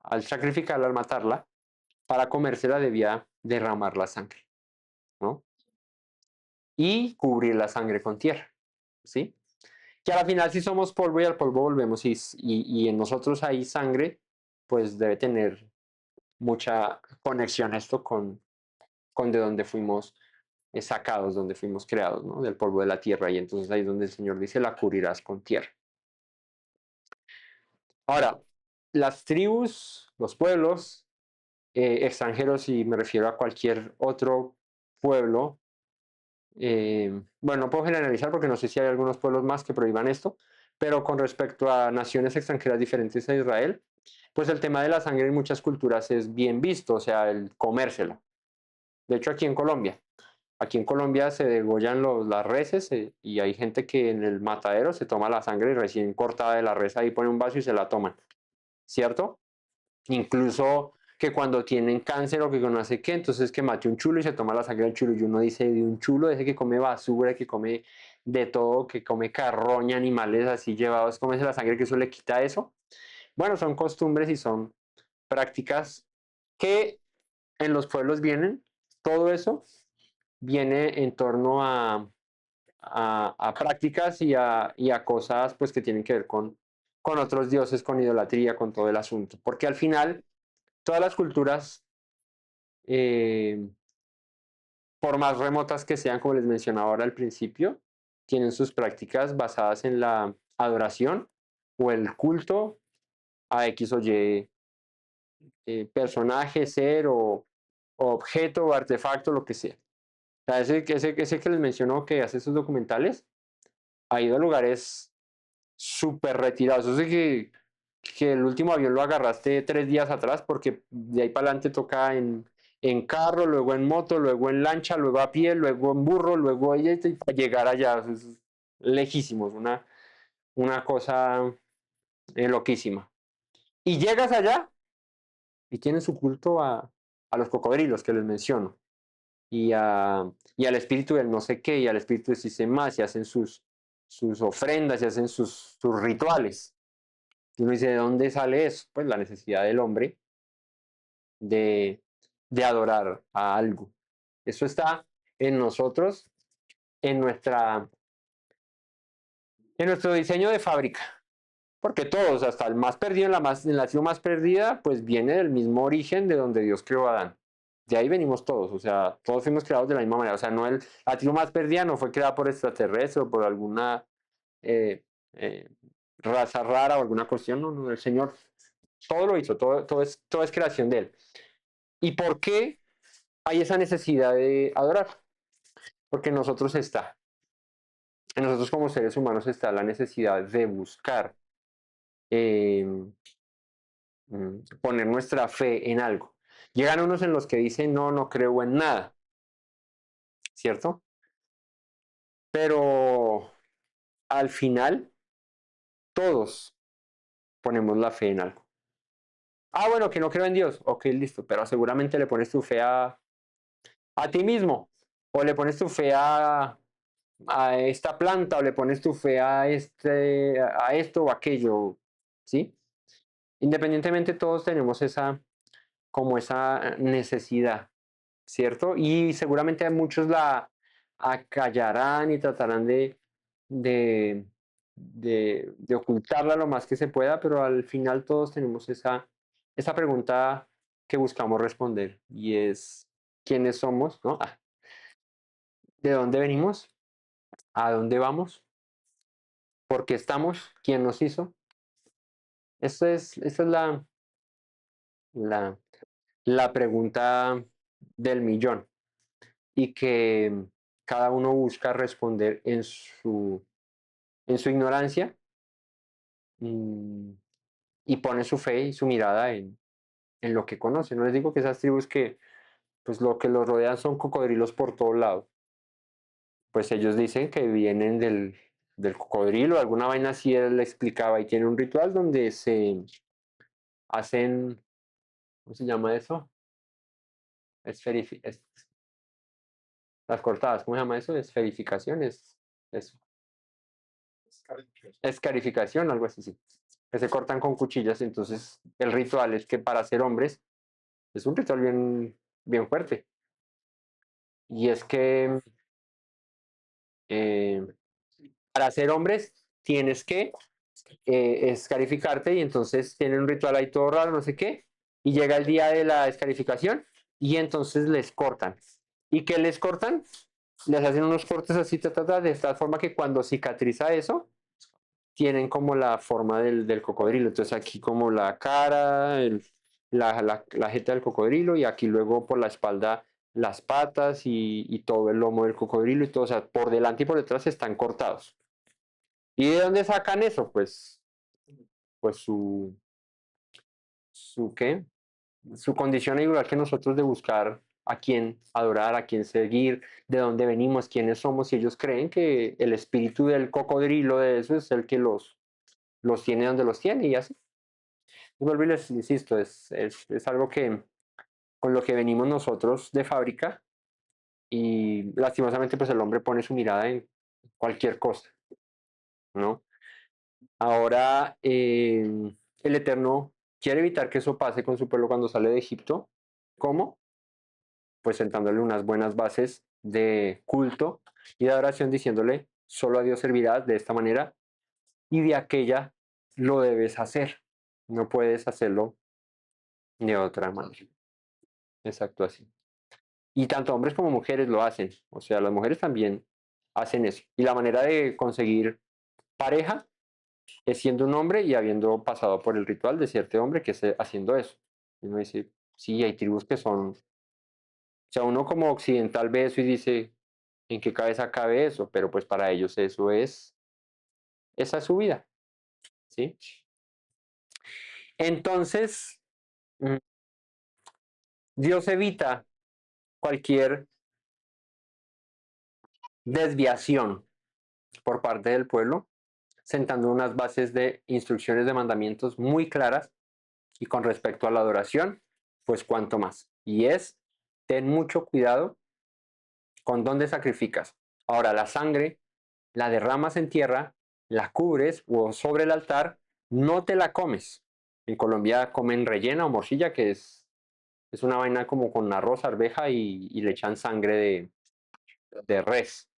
al sacrificarla, al matarla, para comérsela debía derramar la sangre, ¿no? Y cubrir la sangre con tierra, ¿sí? Que a la final si somos polvo y al polvo volvemos y en nosotros hay sangre, pues debe tener mucha conexión esto con de donde fuimos sacados, donde fuimos creados, ¿no? Del polvo de la tierra. Y entonces ahí es donde el Señor dice, la cubrirás con tierra. Ahora, las tribus, los pueblos extranjeros, y me refiero a cualquier otro pueblo, bueno, no puedo generalizar porque no sé si hay algunos pueblos más que prohíban esto, pero con respecto a naciones extranjeras diferentes a Israel, pues el tema de la sangre en muchas culturas es bien visto, o sea, el comérsela. De hecho, aquí en Colombia se degollan las reses y hay gente que en el matadero se toma la sangre recién cortada de la res, ahí pone un vaso y se la toman, ¿cierto? Incluso que cuando tienen cáncer o que no sé qué, entonces que mate un chulo y se toma la sangre del chulo. Y uno dice de un chulo, ese que come basura, que come de todo, que come carroña, animales así llevados, come la sangre, que eso le quita eso. Bueno, son costumbres y son prácticas que en los pueblos vienen, todo eso viene en torno a prácticas y a cosas pues que tienen que ver con otros dioses, con idolatría, con todo el asunto. Porque al final todas las culturas, eh, por más remotas que sean, como les mencionaba ahora al principio, tienen sus prácticas basadas en la adoración o el culto a X o Y personaje, ser o objeto o artefacto, lo que sea. O sea, ese que les mencionó que hace esos documentales ha ido a lugares súper retirados. Eso sí que el último avión lo agarraste 3 días atrás porque de ahí para adelante toca en carro, luego en moto, luego en lancha, luego a pie, luego en burro, luego y para llegar allá. Es lejísimos, una cosa loquísima. Y llegas allá y tienen su culto a los cocodrilos que les menciono. Y al espíritu del no sé qué, y al espíritu de más, y hacen sus ofrendas, y hacen sus rituales. Y uno dice, ¿de dónde sale eso? Pues la necesidad del hombre de, de adorar a algo. Eso está en nosotros, en, nuestra, en nuestro diseño de fábrica. Porque todos, hasta el más perdido, en la tribu más perdida, pues viene del mismo origen de donde Dios creó a Adán. De ahí venimos todos, o sea, todos fuimos creados de la misma manera. O sea, la tribu más perdida no fue creada por extraterrestres o por alguna eh, eh, raza rara o alguna cuestión. No, no, el Señor todo lo hizo, todo es creación de Él. ¿Y por qué hay esa necesidad de adorar? Porque en nosotros como seres humanos está la necesidad de buscar eh, poner nuestra fe en algo. Llegan unos en los que dicen, no, no creo en nada, ¿cierto? Pero al final, todos ponemos la fe en algo. Ah, bueno, que no creo en Dios. Ok, listo, pero seguramente le pones tu fe a ti mismo, o le pones tu fe a esta planta, o le pones tu fe a esto o aquello, ¿sí? Independientemente, todos tenemos como esa necesidad, ¿cierto? Y seguramente muchos la acallarán y tratarán de, de ocultarla lo más que se pueda, pero al final todos tenemos esa pregunta que buscamos responder y es ¿quiénes somos? ¿No? ¿De dónde venimos? ¿A dónde vamos? ¿Por qué estamos? ¿Quién nos hizo? Esa es la, la pregunta del millón y que cada uno busca responder en su ignorancia mm, y pone su fe y su mirada en lo que conoce. No les digo que esas tribus que pues lo que los rodean son cocodrilos por todo lado. Pues ellos dicen que vienen del cocodrilo, alguna vaina así él le explicaba y tiene un ritual donde se hacen, ¿cómo se llama eso? Es, las cortadas, ¿cómo se llama eso? Esferificación, es escarificación, algo así, sí. Que se cortan con cuchillas, entonces el ritual es que para ser hombres es un ritual bien fuerte. Y es que eh, para ser hombres tienes que escarificarte y entonces tienen un ritual ahí todo raro, no sé qué, y llega el día de la escarificación y entonces les cortan. ¿Y qué les cortan? Les hacen unos cortes así, de tal forma que cuando cicatriza eso, tienen como la forma del cocodrilo. Entonces aquí como la cara, la jeta del cocodrilo y aquí luego por la espalda las patas y todo el lomo del cocodrilo y todo, o sea, por delante y por detrás están cortados. ¿Y de dónde sacan eso? Pues su ¿qué? Su condición igual que nosotros de buscar a quién adorar, a quién seguir, de dónde venimos, quiénes somos, y ellos creen que el espíritu del cocodrilo de eso es el que los tiene donde los tiene y así. Y vuelvo y les insisto, es algo que con lo que venimos nosotros de fábrica y lastimosamente pues el hombre pone su mirada en cualquier cosa, ¿no? Ahora el Eterno quiere evitar que eso pase con su pueblo cuando sale de Egipto. ¿Cómo? Pues sentándole unas buenas bases de culto y de adoración, diciéndole, solo a Dios servirás de esta manera y de aquella lo debes hacer. No puedes hacerlo de otra manera. Exacto así. Y tanto hombres como mujeres lo hacen. O sea, las mujeres también hacen eso. Y la manera de conseguir pareja es siendo un hombre y habiendo pasado por el ritual de cierto hombre que esté haciendo eso. Y uno dice, sí, hay tribus que son, o sea, uno como occidental ve eso y dice, ¿en qué cabeza cabe eso? Pero pues para ellos esa es su vida, ¿sí? Entonces, mm, Dios evita cualquier desviación por parte del pueblo, sentando unas bases de instrucciones de mandamientos muy claras y con respecto a la adoración, pues cuanto más. Y es, ten mucho cuidado con dónde sacrificas. Ahora, la sangre la derramas en tierra, la cubres o sobre el altar no te la comes. En Colombia comen rellena o morcilla, que es una vaina como con arroz, arveja y le echan sangre de res.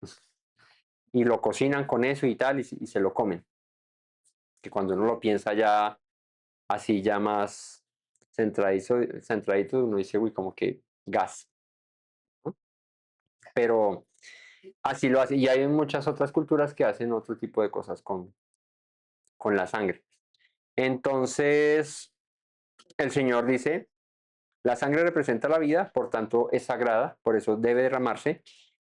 Y lo cocinan con eso y tal, y se lo comen. Que cuando uno lo piensa ya así, ya más centradito, uno dice, uy, como que gas. ¿No? Pero así lo hace. Y hay muchas otras culturas que hacen otro tipo de cosas con la sangre. Entonces, el Señor dice, la sangre representa la vida, por tanto es sagrada, por eso debe derramarse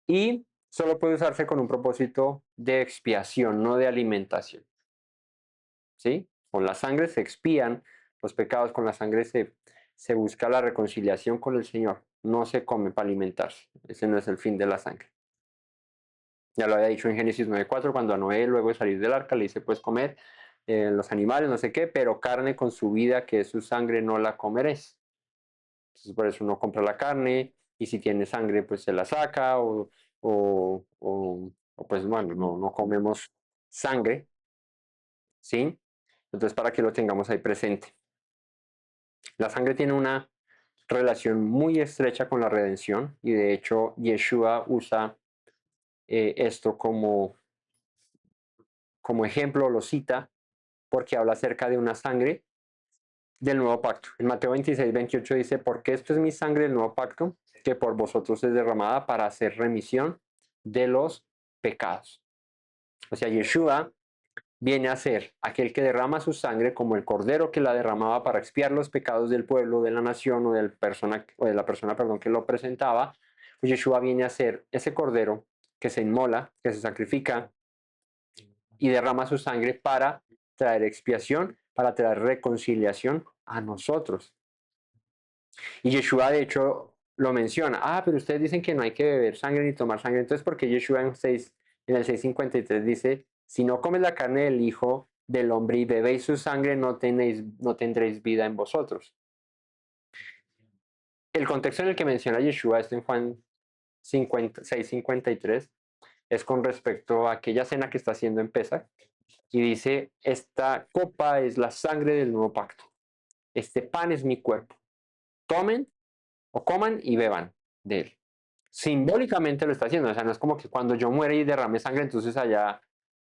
y solo puede usarse con un propósito de expiación, no de alimentación. ¿Sí? Con la sangre se expían los pecados, con la sangre se busca la reconciliación con el Señor, no se come para alimentarse. Ese no es el fin de la sangre. Ya lo había dicho en Génesis 9:4, cuando a Noé, luego de salir del arca, le dice, puedes comer los animales, no sé qué, pero carne con su vida, que es su sangre, no la comeréis. Entonces, por eso uno compra la carne y si tiene sangre, pues se la saca o pues bueno, no comemos sangre, ¿sí? Entonces, para que lo tengamos ahí presente. La sangre tiene una relación muy estrecha con la redención y de hecho Yeshua usa esto como ejemplo, lo cita porque habla acerca de una sangre del nuevo pacto. En Mateo 26:28 dice, porque esto es mi sangre del nuevo pacto, que por vosotros es derramada para hacer remisión de los pecados. O sea, Yeshua viene a ser aquel que derrama su sangre como el cordero que la derramaba para expiar los pecados del pueblo, de la nación o de la persona, perdón, que lo presentaba. Pues Yeshua viene a ser ese cordero que se inmola, que se sacrifica y derrama su sangre para traer expiación, para traer reconciliación a nosotros. Y Yeshua de hecho lo menciona. Ah, pero ustedes dicen que no hay que beber sangre ni tomar sangre. Entonces, porque Yeshua en el 6:53 dice, si no comes la carne del Hijo del Hombre y bebéis su sangre, no tendréis vida en vosotros. El contexto en el que menciona Yeshua, esto en Juan 6:53, es con respecto a aquella cena que está haciendo en Pesach. Y dice, esta copa es la sangre del nuevo pacto. Este pan es mi cuerpo. Tomen o coman y beban de él. Simbólicamente lo está haciendo, o sea, no es como que cuando yo muera y derrame sangre, entonces allá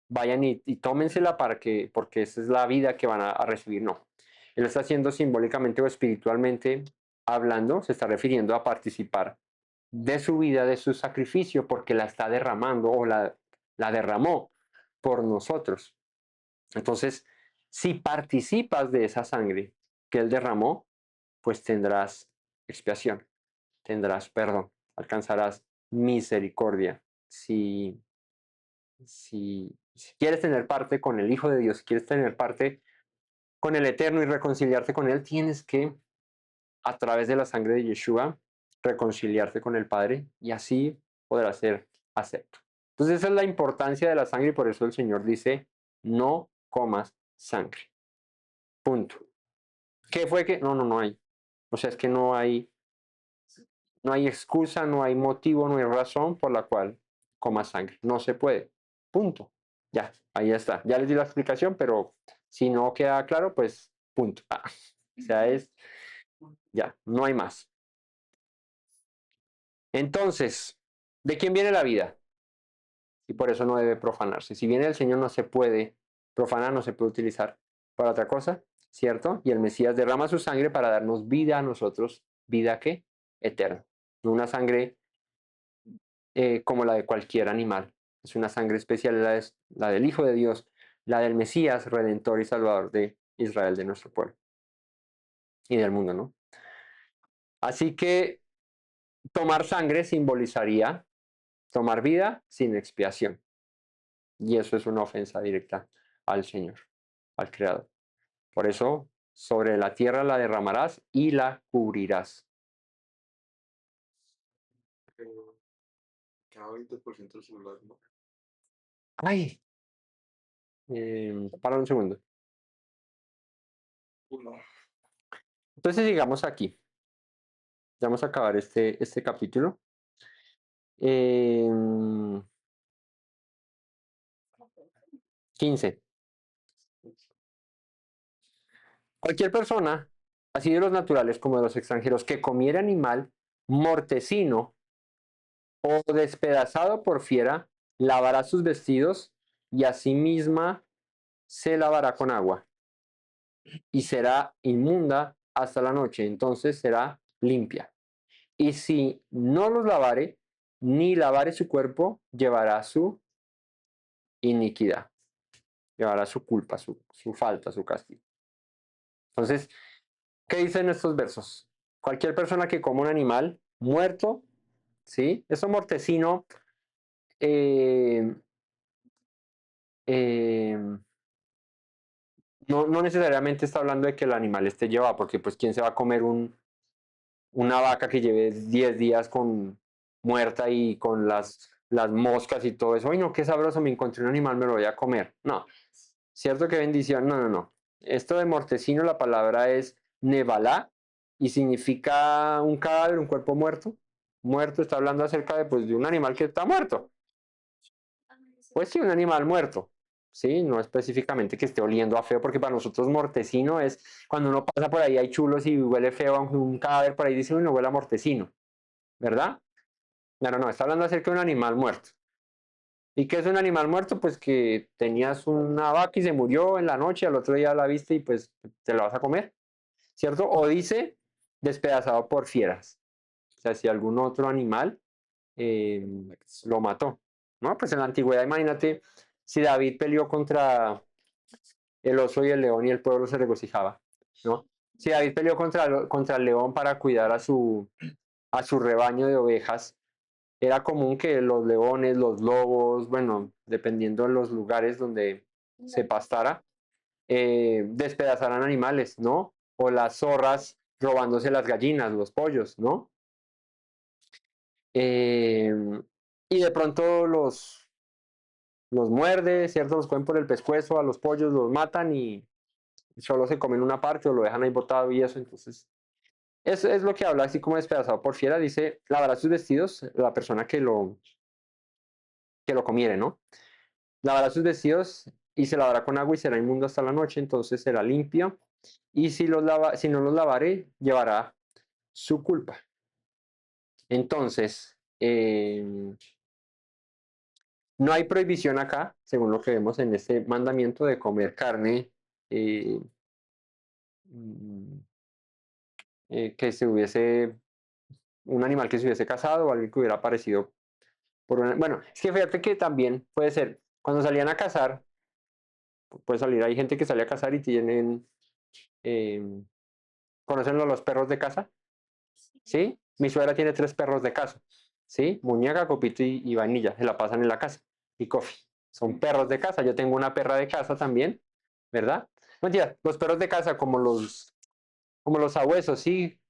vayan y tómensela porque esa es la vida que van a recibir, no. Él lo está haciendo simbólicamente o espiritualmente hablando, se está refiriendo a participar de su vida, de su sacrificio, porque la está derramando o la derramó por nosotros. Entonces, si participas de esa sangre que él derramó, pues tendrás expiación, tendrás perdón, alcanzarás misericordia. Si quieres tener parte con el Hijo de Dios, si quieres tener parte con el Eterno y reconciliarte con Él, tienes que, a través de la sangre de Yeshua, reconciliarte con el Padre y así podrás ser acepto. Entonces esa es la importancia de la sangre y por eso el Señor dice, no comas sangre. Punto. ¿Qué fue que? No hay. O sea, es que no hay excusa, no hay motivo, no hay razón por la cual coma sangre. No se puede. Punto. Ya, ahí está. Ya les di la explicación, pero si no queda claro, pues punto. O sea, ya, no hay más. Entonces, ¿de quién viene la vida? Y por eso no debe profanarse. Si viene el Señor, no se puede profanar, no se puede utilizar para otra cosa, ¿cierto? Y el Mesías derrama su sangre para darnos vida a nosotros. ¿Vida qué? Eterna. No una sangre como la de cualquier animal. Es una sangre especial, la del Hijo de Dios, la del Mesías, Redentor y Salvador de Israel, de nuestro pueblo y del mundo, ¿no? Así que tomar sangre simbolizaría tomar vida sin expiación. Y eso es una ofensa directa al Señor, al Creador. Por eso, sobre la tierra la derramarás y la cubrirás. Cada 20% del celular, ¿no? Ay, para un segundo. Uno. Entonces, sigamos aquí. Vamos a acabar este capítulo. Eh, 15. Cualquier persona, así de los naturales como de los extranjeros, que comiera animal mortecino o despedazado por fiera, lavará sus vestidos y a sí misma se lavará con agua y será inmunda hasta la noche, entonces será limpia. Y si no los lavare, ni lavare su cuerpo, llevará su iniquidad, llevará su culpa, su falta, su castigo. Entonces, ¿qué dicen estos versos? Cualquier persona que coma un animal muerto, ¿sí? Eso mortecino, eh, eh, no necesariamente está hablando de que el animal esté llevado, porque pues ¿quién se va a comer una vaca que lleve 10 días con muerta y con las moscas y todo eso? Ay, no, qué sabroso, me encontré un animal, me lo voy a comer. No, cierto que bendición, no. Esto de mortecino, la palabra es nevalá y significa un cadáver, un cuerpo muerto. Muerto está hablando acerca de, pues, de un animal que está muerto. Pues sí, un animal muerto. Sí, no específicamente que esté oliendo a feo, porque para nosotros mortecino es cuando uno pasa por ahí, hay chulos y huele feo, un cadáver por ahí dice, uy, no huele a mortecino, ¿verdad? No, está hablando acerca de un animal muerto. ¿Y qué es un animal muerto? Pues que tenías una vaca y se murió en la noche, al otro día la viste y pues te la vas a comer, ¿cierto? O dice despedazado por fieras. O sea, si algún otro animal eh, lo mató, ¿no? Pues en la antigüedad, imagínate, si David peleó contra el oso y el león y el pueblo se regocijaba, ¿no? Si David peleó contra el león para cuidar a su rebaño de ovejas, era común que los leones, los lobos, bueno, dependiendo de los lugares donde se pastara, despedazaran animales, ¿no? O las zorras robándose las gallinas, los pollos, ¿no? Eh, y de pronto los muerde, ¿cierto? Los cogen por el pescuezo, a los pollos los matan y solo se comen una parte o lo dejan ahí botado y eso. Entonces, eso es lo que habla, así como despedazado por fiera, dice, lavará sus vestidos la persona que lo comiere, ¿no? Lavará sus vestidos y se lavará con agua y será inmundo hasta la noche, entonces será limpio. Y si no los lavare, llevará su culpa. Entonces, no hay prohibición acá, según lo que vemos en este mandamiento, de comer carne eh, mm, que se hubiese, un animal que se hubiese casado o alguien que hubiera aparecido por una. Bueno, es que fíjate que también puede ser, cuando salían a cazar, puede salir, hay gente que sale a cazar y tienen, eh, ¿conocen los perros de caza? ¿Sí? Mi suegra tiene 3 perros de casa, ¿sí? Muñeca, Copito y Vainilla, se la pasan en la casa. Y Coffee. Son perros de casa. Yo tengo una perra de casa también, ¿verdad? Mentira, los perros de casa como los sabuesos, sí.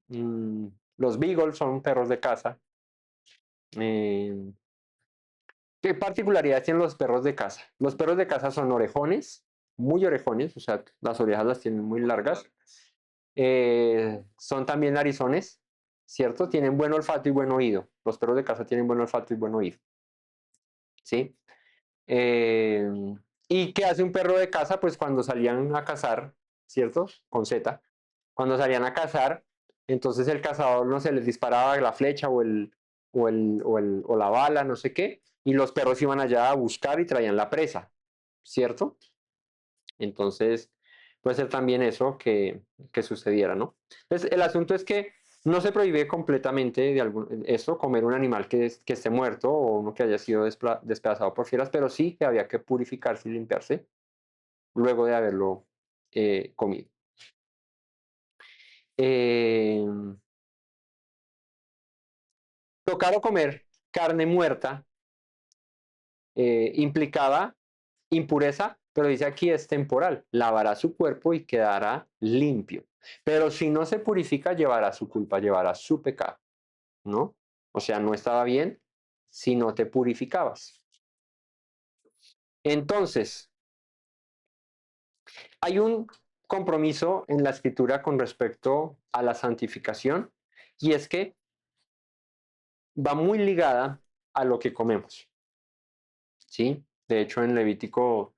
Mm, los Beagle son perros de casa. Eh, ¿Qué particularidades tienen los perros de casa? Los perros de casa son orejones, muy orejones, o sea, las orejas las tienen muy largas. Son también narizones, ¿cierto? Tienen buen olfato y buen oído. Los perros de casa tienen buen olfato y buen oído, ¿sí? Eh, ¿Y qué hace un perro de casa? Pues cuando salían a cazar, ¿cierto? Con Z. Cuando salían a cazar, entonces el cazador no se les disparaba la flecha o la bala, no sé qué, y los perros iban allá a buscar y traían la presa, ¿cierto? Entonces, puede ser también eso que sucediera, ¿no? Entonces, el asunto es que no se prohíbe completamente esto, comer un animal que esté muerto o uno que haya sido despedazado por fieras, pero sí que había que purificarse y limpiarse luego de haberlo comido. Eh, Tocar o comer carne muerta implicaba impureza, pero dice aquí es temporal. Lavará su cuerpo y quedará limpio. Pero si no se purifica, llevará su culpa, llevará su pecado, ¿no? O sea, no estaba bien si no te purificabas. Entonces, hay un compromiso en la escritura con respecto a la santificación y es que va muy ligada a lo que comemos, ¿sí? De hecho, en Levítico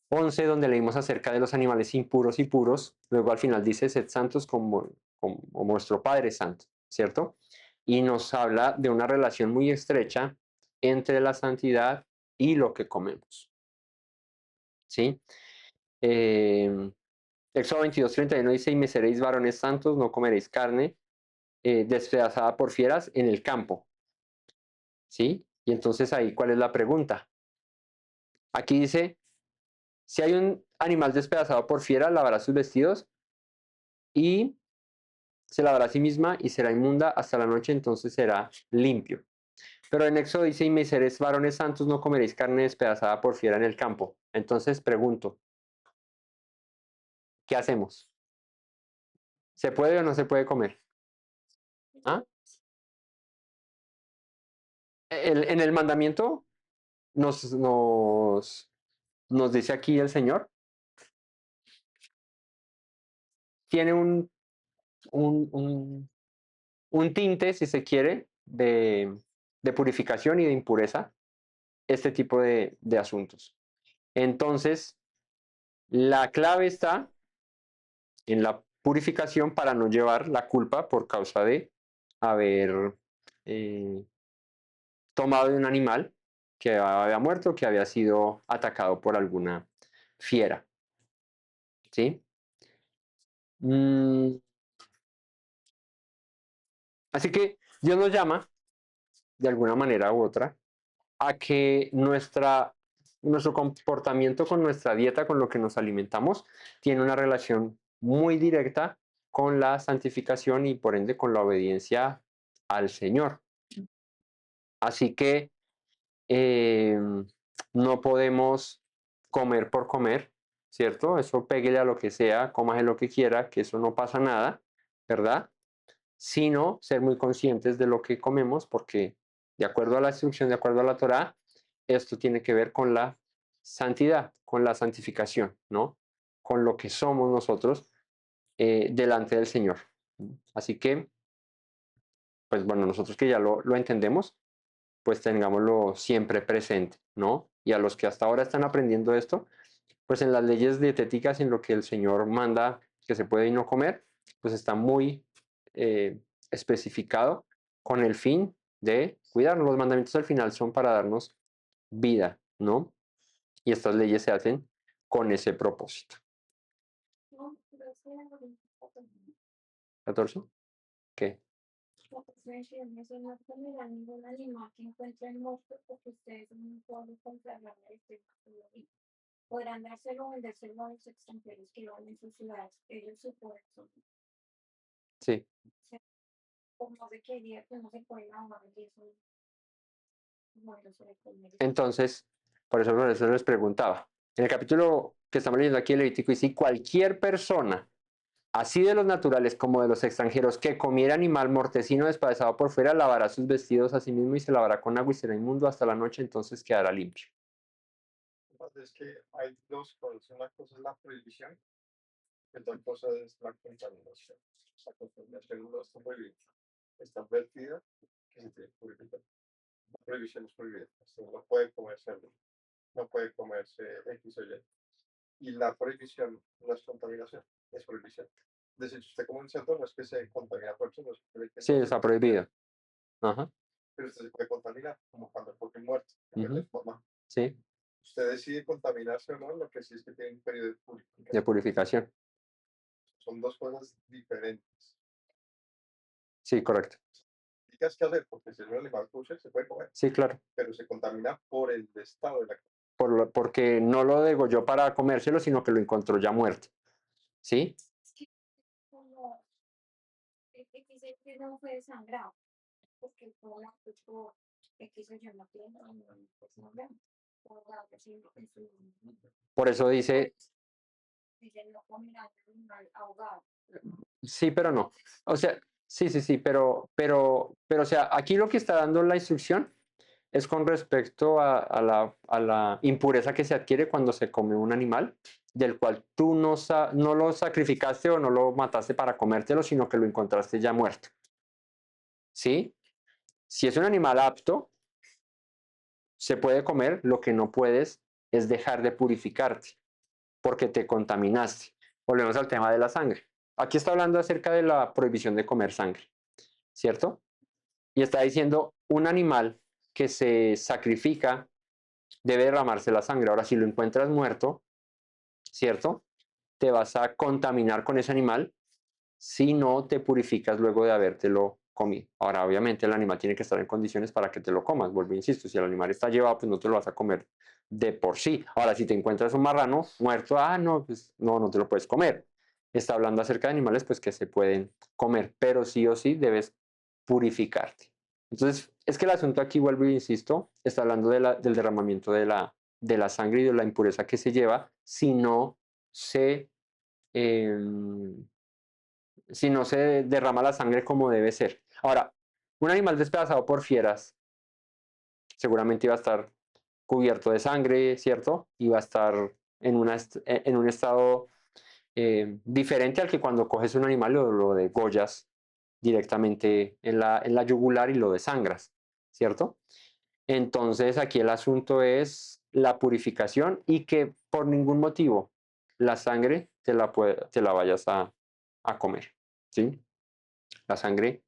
11, donde leímos acerca de los animales impuros y puros. Luego al final dice, sed santos como vuestro Padre es santo, ¿cierto? Y nos habla de una relación muy estrecha entre la santidad y lo que comemos, ¿sí? Eh, Éxodo 22:31 dice, y me seréis varones santos, no comeréis carne despedazada por fieras en el campo, ¿sí? Y entonces ahí, ¿cuál es la pregunta? Aquí dice, si hay un animal despedazado por fiera, lavará sus vestidos y se lavará a sí misma y será inmunda hasta la noche, entonces será limpio. Pero en Éxodo dice, y me seréis varones santos, no comeréis carne despedazada por fiera en el campo. Entonces pregunto, ¿qué hacemos? ¿Se puede o no se puede comer? ¿Ah? En el mandamiento nos, nos, nos dice aquí el Señor, tiene un, un tinte, si se quiere, de purificación y de impureza, este tipo de asuntos. Entonces, la clave está en la purificación para no llevar la culpa por causa de haber eh, tomado de un animal que había muerto, que había sido atacado por alguna fiera. ¿Sí? Mm, así que Dios nos llama, de alguna manera u otra, a que nuestro comportamiento con nuestra dieta, con lo que nos alimentamos, tiene una relación muy directa con la santificación y por ende con la obediencia al Señor. Así que eh, no podemos comer por comer, ¿cierto? Eso péguele a lo que sea, cómase lo que quiera, que eso no pasa nada, ¿verdad? Sino ser muy conscientes de lo que comemos, porque de acuerdo a la instrucción, de acuerdo a la Torá, esto tiene que ver con la santidad, con la santificación, ¿no? Con lo que somos nosotros delante del Señor. Así que, pues bueno, nosotros que ya lo entendemos, pues tengámoslo siempre presente, ¿no? Y a los que hasta ahora están aprendiendo esto, pues en las leyes dietéticas, en lo que el Señor manda que se puede y no comer, pues está muy especificado con el fin de cuidarnos. Los mandamientos al final son para darnos vida, ¿no? Y estas leyes se hacen con ese propósito. 14. ¿Qué? No comerá ningún animal que encuentren muerto porque ustedes son un pueblo consagrado al Espíritu. Podrán dárselo o vendérselo a los extranjeros que van en sus ciudades. Ellos su puerto. Sí. Como se quería que no se puede lavar y eso. Bueno, se le come. Entonces, por eso les preguntaba. En el capítulo que estamos leyendo aquí, el Levítico, dice, cualquier persona, así de los naturales como de los extranjeros, que comiera animal mortecino despedazado por fuera, lavará sus vestidos a sí mismo y se lavará con agua y será inmundo hasta la noche, entonces quedará limpio. Es que hay dos cosas. Una cosa es la prohibición y otra cosa es la contaminación. La contaminación no está prohibida. Está advertida que se tiene que purificar. La prohibición es prohibida. Usted no puede comer cerdo, no puede comerse X o Y. Y la prohibición no es contaminación, es prohibición. Es decir, si usted come un cerdo, no es que se contamina por eso, no es que Sí, no se está contamina, prohibido. Ajá. pero usted se puede contaminar, como cuando come muerto, que Ujú. de forma. Sí, Usted decide contaminarse o no, lo que sí es que tiene un periodo de de purificación. purificación. Son dos cosas diferentes. Sí, correcto. ¿Y qué has que hacer? Porque si es un animal kosher, se puede comer, Sí, claro. pero se contamina por el estado de la carne. Porque no lo degolló para comérselo, sino que lo encontró ya muerto. ¿Sí? Como dice que no fue desangrado, porque todo la por X o Y no tiene, pues no vemos. Por eso dice, Dicen no comerán animal ahogado. sí, pero no. O sea, sí, o sea, aquí lo que está dando la instrucción es con respecto a la impureza que se adquiere cuando se come un animal, del cual tú no lo sacrificaste o no lo mataste para comértelo, sino que lo encontraste ya muerto. ¿Sí? Si es un animal apto, se puede comer, lo que no puedes es dejar de purificarte. porque te contaminaste. Volvemos al tema de la sangre. Aquí está hablando acerca de la prohibición de comer sangre, ¿cierto? Y está diciendo un animal que se sacrifica debe derramarse la sangre. Ahora, si lo encuentras muerto, ¿cierto? Te vas a contaminar con ese animal si no te purificas luego de habértelo comido. Ahora, obviamente, el animal tiene que estar en condiciones para que te lo comas. Vuelvo, insisto, si el animal está llevado, pues no te lo vas a comer de por sí. Ahora, si te encuentras un marrano muerto, no, pues no te lo puedes comer. Está hablando acerca de animales, pues que se pueden comer, pero sí o sí debes purificarte. Entonces, es que el asunto aquí, vuelvo e insisto, está hablando del derramamiento de la sangre y de la impureza que se lleva si no se eh, si no se derrama la sangre como debe ser. Ahora, un animal despedazado por fieras seguramente iba a estar cubierto de sangre, ¿cierto? Iba a estar en un estado diferente al que cuando coges un animal lo degollas directamente en la yugular y lo desangras, ¿cierto? Entonces aquí el asunto es la purificación y que por ningún motivo la sangre te la vayas a comer, ¿sí? La sangre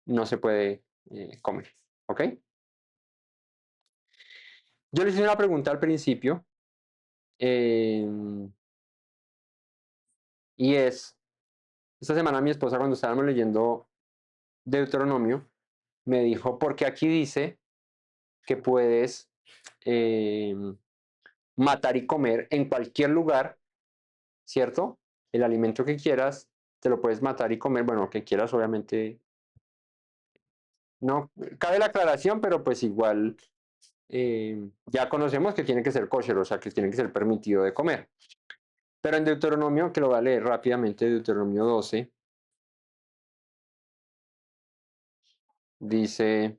no se puede comer, ¿ok? Yo les hice una pregunta al principio eh, y esta semana mi esposa cuando estábamos leyendo Deuteronomio me dijo, porque aquí dice que puedes eh, matar y comer en cualquier lugar, ¿cierto? El alimento que quieras, te lo puedes matar y comer, bueno, que quieras, obviamente, no cabe la aclaración, pero pues igual ya conocemos que tiene que ser kosher, o sea, que tiene que ser permitido de comer. Pero en Deuteronomio, que lo voy a leer rápidamente, Deuteronomio 12, dice,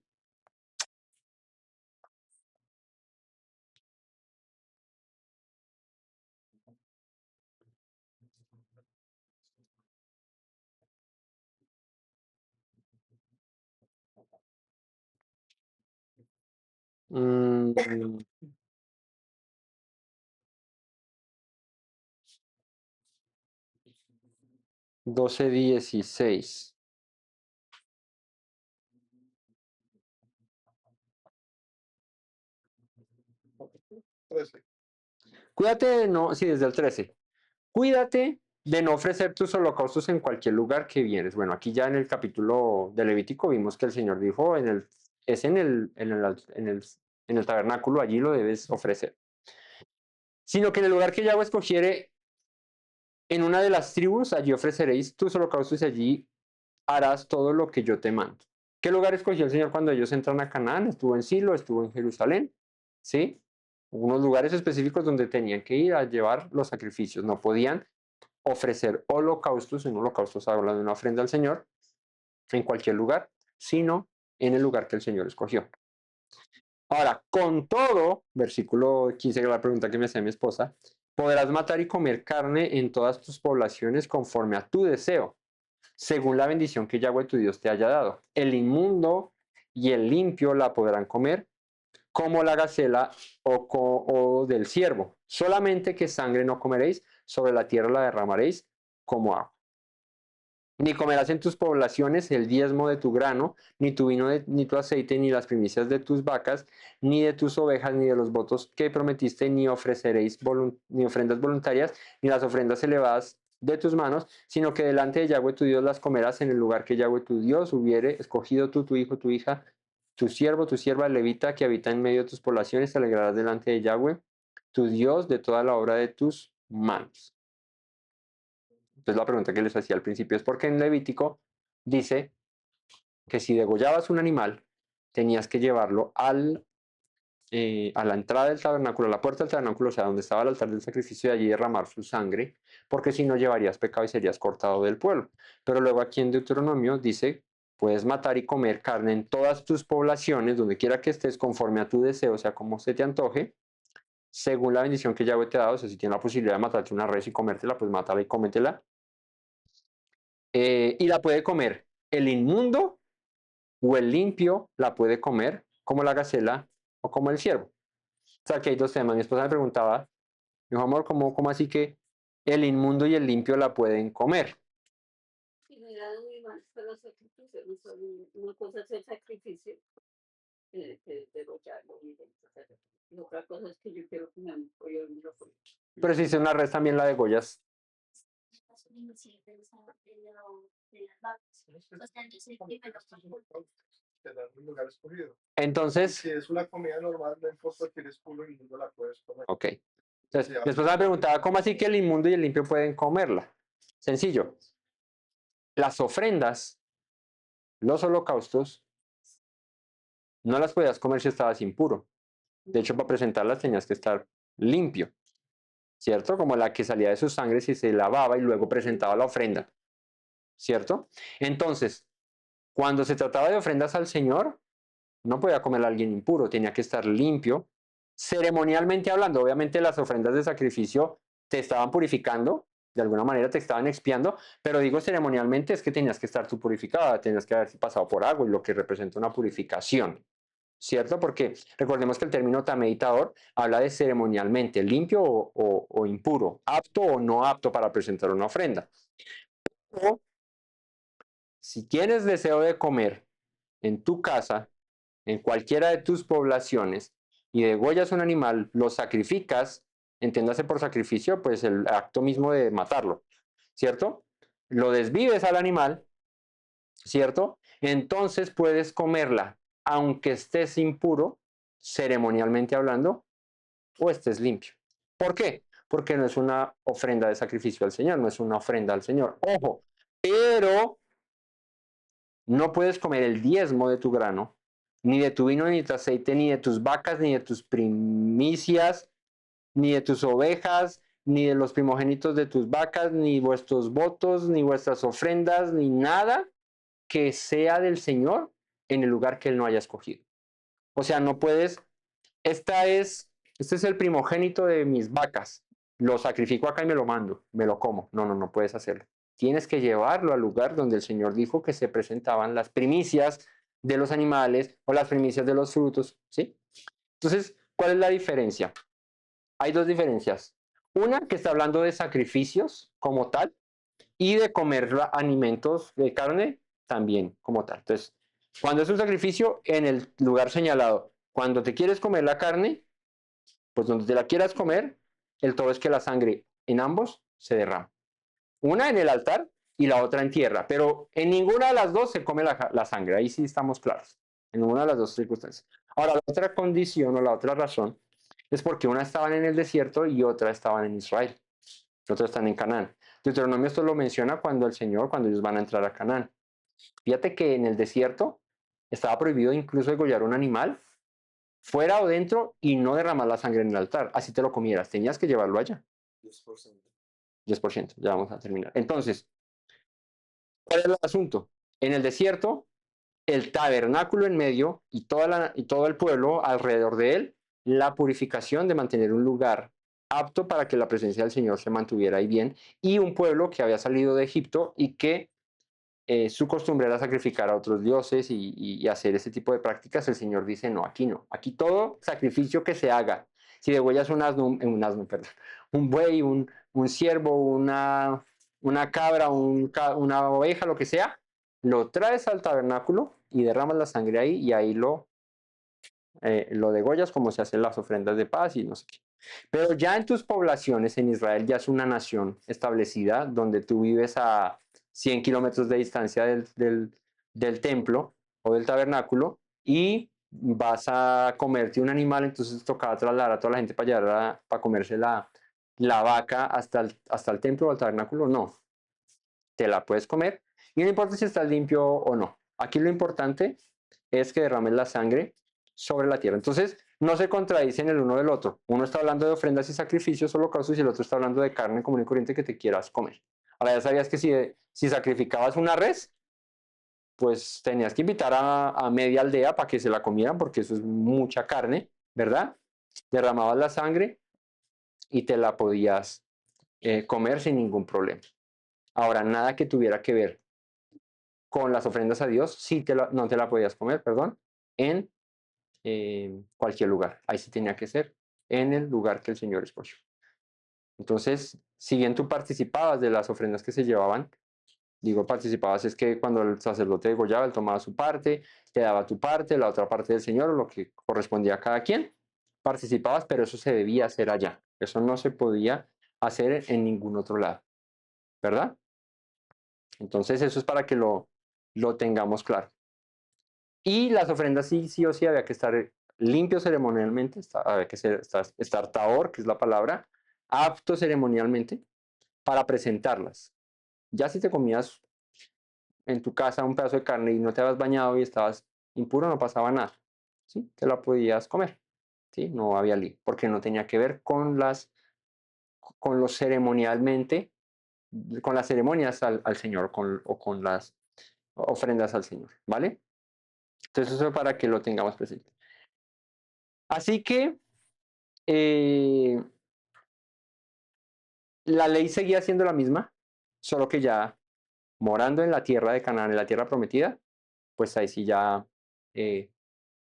12:16. Cuídate de no, sí, desde el 13. Cuídate de no ofrecer tus holocaustos en cualquier lugar que vienes. Bueno, aquí ya en el capítulo de Levítico vimos que el Señor dijo, es en el tabernáculo, allí lo debes ofrecer. Sino que en el lugar que Yahweh escogiere, en una de las tribus, allí ofreceréis tus holocaustos y allí harás todo lo que yo te mando. ¿Qué lugar escogió el Señor cuando ellos entran a Canaán? Estuvo en Silo, estuvo en Jerusalén, ¿sí? Unos lugares específicos donde tenían que ir a llevar los sacrificios. No podían ofrecer holocaustos, en holocaustos habla de una ofrenda al Señor, en cualquier lugar, sino en el lugar que el Señor escogió. Ahora, con todo, versículo 15, que es la pregunta que me hacía mi esposa, podrás matar y comer carne en todas tus poblaciones conforme a tu deseo, según la bendición que Yahweh tu Dios te haya dado. El inmundo y el limpio la podrán comer, como la gacela o del ciervo. Solamente que sangre no comeréis, sobre la tierra la derramaréis como agua. Ni comerás en tus poblaciones el diezmo de tu grano, ni tu vino, ni tu aceite, ni las primicias de tus vacas, ni de tus ovejas, ni de los votos que prometiste, ni ofreceréis ni ofrendas voluntarias, ni las ofrendas elevadas de tus manos, sino que delante de Yahweh tu Dios las comerás en el lugar que Yahweh tu Dios hubiere escogido tú, tu hijo, tu hija, tu siervo, tu sierva levita que habita en medio de tus poblaciones, te alegrarás delante de Yahweh, tu Dios, de toda la obra de tus manos. Entonces la pregunta que les hacía al principio es porque en Levítico dice que si degollabas un animal, tenías que llevarlo a la entrada del tabernáculo, a la puerta del tabernáculo, o sea, donde estaba el altar del sacrificio, y allí derramar su sangre, porque si no llevarías pecado y serías cortado del pueblo. Pero luego aquí en Deuteronomio dice, puedes matar y comer carne en todas tus poblaciones, donde quiera que estés, conforme a tu deseo, o sea, como se te antoje, según la bendición que Yahweh te ha dado. O sea, si tienes la posibilidad de matarte una res y comértela, pues mátala y cómetela. Y la puede comer el inmundo o el limpio, la puede comer como la gacela o como el ciervo. O sea, que hay dos temas. Mi esposa me preguntaba Dijo, amor, ¿cómo así que el inmundo y el limpio la pueden comer? Y no era de animales para los sacrificios, no son una cosa es el sacrificio, que degollarlo y hacer. Y otra cosa es que yo quiero comer un pollo de mi pollo. Pero si hice una res también la degollas. Te dan un lugar escogido. Entonces, Si es una comida normal, no importa que eres puro y no la puedes comer. ok. Entonces, después me preguntaba, ¿cómo así que el inmundo y el limpio pueden comerla? Sencillo. Las ofrendas, los holocaustos, no las podías comer si estabas impuro. De hecho, para presentarlas tenías que estar limpio, ¿cierto? Como la que salía de su sangre si se lavaba y luego presentaba la ofrenda, ¿cierto? Entonces, cuando se trataba de ofrendas al Señor, no podía comer a alguien impuro, tenía que estar limpio. Ceremonialmente hablando, obviamente las ofrendas de sacrificio te estaban purificando, de alguna manera te estaban expiando, pero digo ceremonialmente es que tenías que estar tú purificada, tenías que haber pasado por agua y lo que representa una purificación, ¿cierto? Porque recordemos que el término tameditador habla de ceremonialmente, limpio o impuro, apto o no apto para presentar una ofrenda. O si tienes deseo de comer en tu casa, en cualquiera de tus poblaciones, y degollas un animal, lo sacrificas, entiéndase por sacrificio, pues el acto mismo de matarlo, ¿cierto? Lo desvives al animal, ¿cierto? Entonces puedes comerla, aunque estés impuro, ceremonialmente hablando, o estés limpio. ¿Por qué? Porque no es una ofrenda de sacrificio al Señor, no es una ofrenda al Señor. Ojo, pero no puedes comer el diezmo de tu grano, ni de tu vino, ni de tu aceite, ni de tus vacas, ni de tus primicias, ni de tus ovejas, ni de los primogénitos de tus vacas, ni vuestros votos, ni vuestras ofrendas, ni nada que sea del Señor en el lugar que Él no haya escogido. O sea, no puedes, este es el primogénito de mis vacas, lo sacrifico acá y me lo mando, me lo como. No puedes hacerlo. Tienes que llevarlo al lugar donde el Señor dijo que se presentaban las primicias de los animales o las primicias de los frutos, ¿sí? Entonces, ¿cuál es la diferencia? Hay dos diferencias. Una que está hablando de sacrificios como tal y de comer alimentos de carne también como tal. Entonces, cuando es un sacrificio en el lugar señalado, cuando te quieres comer la carne, pues donde te la quieras comer, el todo es que la sangre en ambos se derrama. Una en el altar y la otra en tierra, pero en ninguna de las dos se come la sangre, ahí sí estamos claros, en ninguna de las dos circunstancias. Ahora, la otra condición o la otra razón es porque una estaban en el desierto y otra estaban en Israel, otras están en Canaán. Deuteronomio esto lo menciona cuando el Señor, cuando ellos van a entrar a Canaán. Fíjate que en el desierto estaba prohibido incluso degollar un animal fuera o dentro y no derramar la sangre en el altar, así te lo comieras, tenías que llevarlo allá. 10%. 10%, ya vamos a terminar. Entonces, ¿cuál es el asunto? En el desierto, el tabernáculo en medio y todo el pueblo alrededor de él, la purificación de mantener un lugar apto para que la presencia del Señor se mantuviera ahí bien, y un pueblo que había salido de Egipto y que su costumbre era sacrificar a otros dioses y hacer ese tipo de prácticas. El Señor dice, no, aquí todo sacrificio que se haga, si degüellas perdón, un buey, un ciervo, una cabra, una oveja, lo que sea, lo traes al tabernáculo y derramas la sangre ahí y ahí lo degollas como se hacen las ofrendas de paz y no sé qué. Pero ya en tus poblaciones, en Israel, ya es una nación establecida donde tú vives a 100 kilómetros de distancia del templo o del tabernáculo y vas a comerte un animal, entonces tocaba trasladar a toda la gente para llevar para comerse la vaca hasta el templo o el tabernáculo. No, te la puedes comer y no importa si estás limpio o no. Aquí lo importante es que derrames la sangre sobre la tierra. Entonces, no se contradicen el uno del otro. Uno está hablando de ofrendas y sacrificios, holocaustos, y el otro está hablando de carne común y corriente que te quieras comer. Ahora, ya sabías que si sacrificabas una res, pues tenías que invitar a media aldea para que se la comieran, porque eso es mucha carne, ¿verdad? Derramabas la sangre y te la podías comer sin ningún problema. Ahora, nada que tuviera que ver con las ofrendas a Dios, no te la podías comer, perdón, en cualquier lugar. Ahí sí tenía que ser en el lugar que el Señor escogió. Entonces, si bien tú participabas de las ofrendas que se llevaban, digo participabas es que cuando el sacerdote degollaba, él tomaba su parte, te daba tu parte, la otra parte del Señor, lo que correspondía a cada quien, participabas, pero eso se debía hacer allá. Eso no se podía hacer en ningún otro lado, ¿verdad? Entonces, eso es para que lo tengamos claro. Y las ofrendas sí o sí había que estar limpio ceremonialmente, había que estar tahor, que es la palabra, apto ceremonialmente para presentarlas. Ya si te comías en tu casa un pedazo de carne y no te habías bañado y estabas impuro, no pasaba nada, ¿sí? Te la podías comer, ¿sí? No había lío, porque no tenía que ver con los ceremonialmente, con las ceremonias al Señor o con las ofrendas al Señor, ¿vale? Entonces eso para que lo tengamos presente. Así que eh, la ley seguía siendo la misma, solo que ya morando en la tierra de Canaán, en la tierra prometida, pues ahí sí ya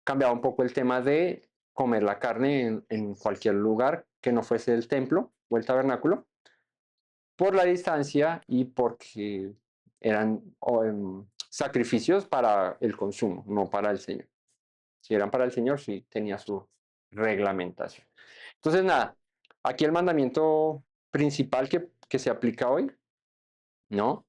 cambiaba un poco el tema de comer la carne en cualquier lugar que no fuese el templo o el tabernáculo, por la distancia y porque eran sacrificios para el consumo, no para el Señor. Si eran para el Señor, sí tenía su reglamentación. Entonces, nada, aquí el mandamiento principal que se aplica hoy, ¿no?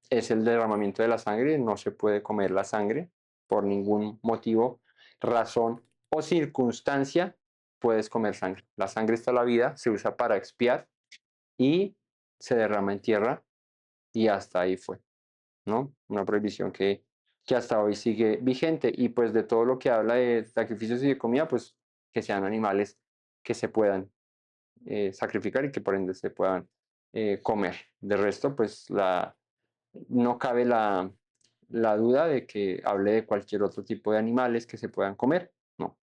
Es el derramamiento de la sangre. No se puede comer la sangre por ningún motivo, razón o circunstancia. Puedes comer sangre. La sangre está en la vida, se usa para expiar y se derrama en tierra y hasta ahí fue, ¿no? Una prohibición que hasta hoy sigue vigente y pues de todo lo que habla de sacrificios y de comida, pues que sean animales que se puedan sacrificar y que por ende se puedan comer. De resto, pues no cabe la duda de que hable de cualquier otro tipo de animales que se puedan comer. No.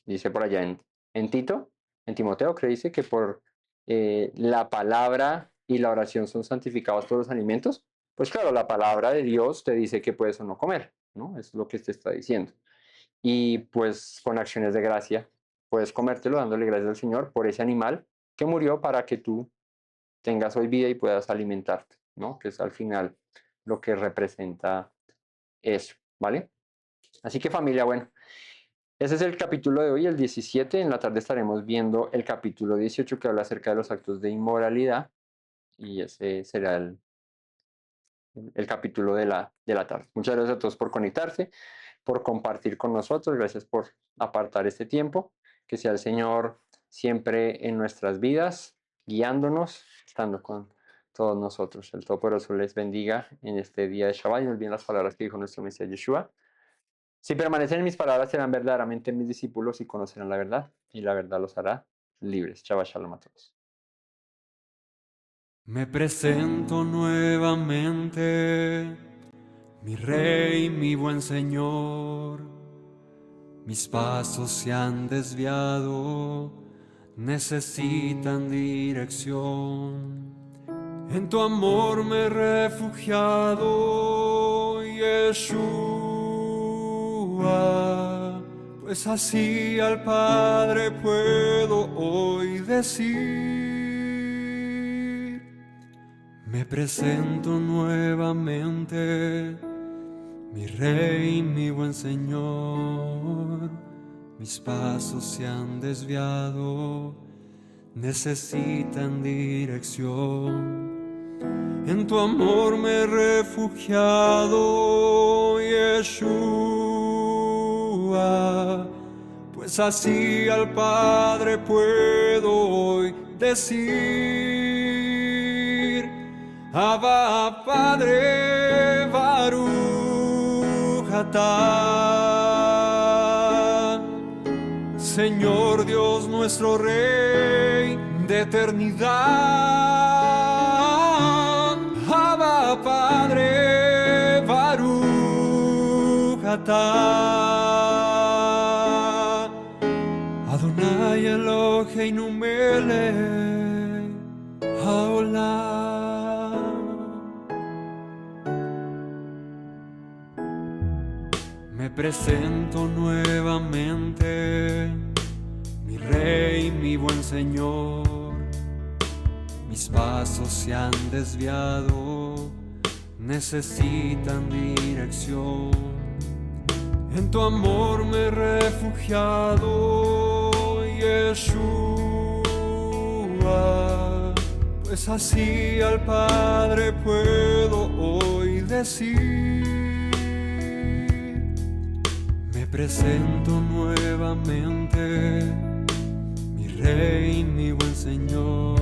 Dice por allá en Tito, en Timoteo, que dice que por la palabra y la oración son santificados todos los alimentos. Pues claro, la palabra de Dios te dice que puedes o no comer, ¿no? Eso es lo que te está diciendo. Y pues con acciones de gracia puedes comértelo dándole gracias al Señor por ese animal que murió para que tú tengas hoy vida y puedas alimentarte, ¿no? Que es al final lo que representa eso, ¿vale? Así que familia, bueno, ese es el capítulo de hoy, el 17. En la tarde estaremos viendo el capítulo 18 que habla acerca de los actos de inmoralidad y ese será el capítulo de la tarde. Muchas gracias a todos por conectarse, por compartir con nosotros, gracias por apartar este tiempo, que sea el Señor siempre en nuestras vidas, guiándonos, estando con todos nosotros. El Todopoderoso les bendiga en este día de Shabbat y no olviden las palabras que dijo nuestro Mesías Yeshua. Si permanecen en mis palabras, serán verdaderamente mis discípulos y conocerán la verdad, y la verdad los hará libres. Shabbat Shalom a todos. Me presento nuevamente, mi Rey, mi buen Señor. Mis pasos se han desviado, necesitan dirección. En tu amor me he refugiado, Yeshua, pues así al Padre puedo hoy decir. Me presento nuevamente, mi Rey, mi buen Señor. Mis pasos se han desviado, necesitan dirección. En tu amor me he refugiado, Yeshua, pues así al Padre puedo hoy decir: Abba, Padre, Baruch atah. Señor Dios nuestro Rey de eternidad. Abba, Padre, Baruch atah. Adonai Eloheinu melech haolam. Me presento nuevamente, mi Rey, mi buen Señor. mis pasos se han desviado, necesitan dirección. En tu amor me he refugiado, Yeshua, pues así al Padre puedo hoy decir: me presento nuevamente, mi Rey, mi buen Señor.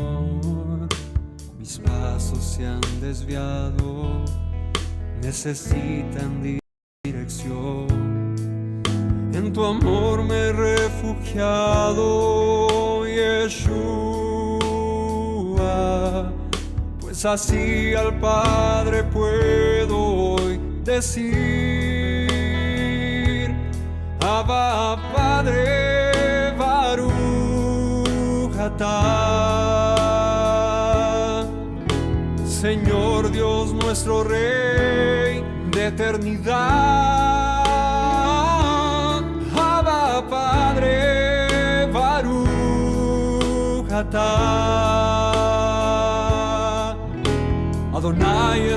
Mis pasos se han desviado, necesitan dirección. En tu amor me he refugiado, Yeshua, pues así al Padre puedo hoy decir: Abba, Padre, Baruch atah. Señor Dios nuestro Rey de eternidad, Abba, Padre, Baruch atah. Adonai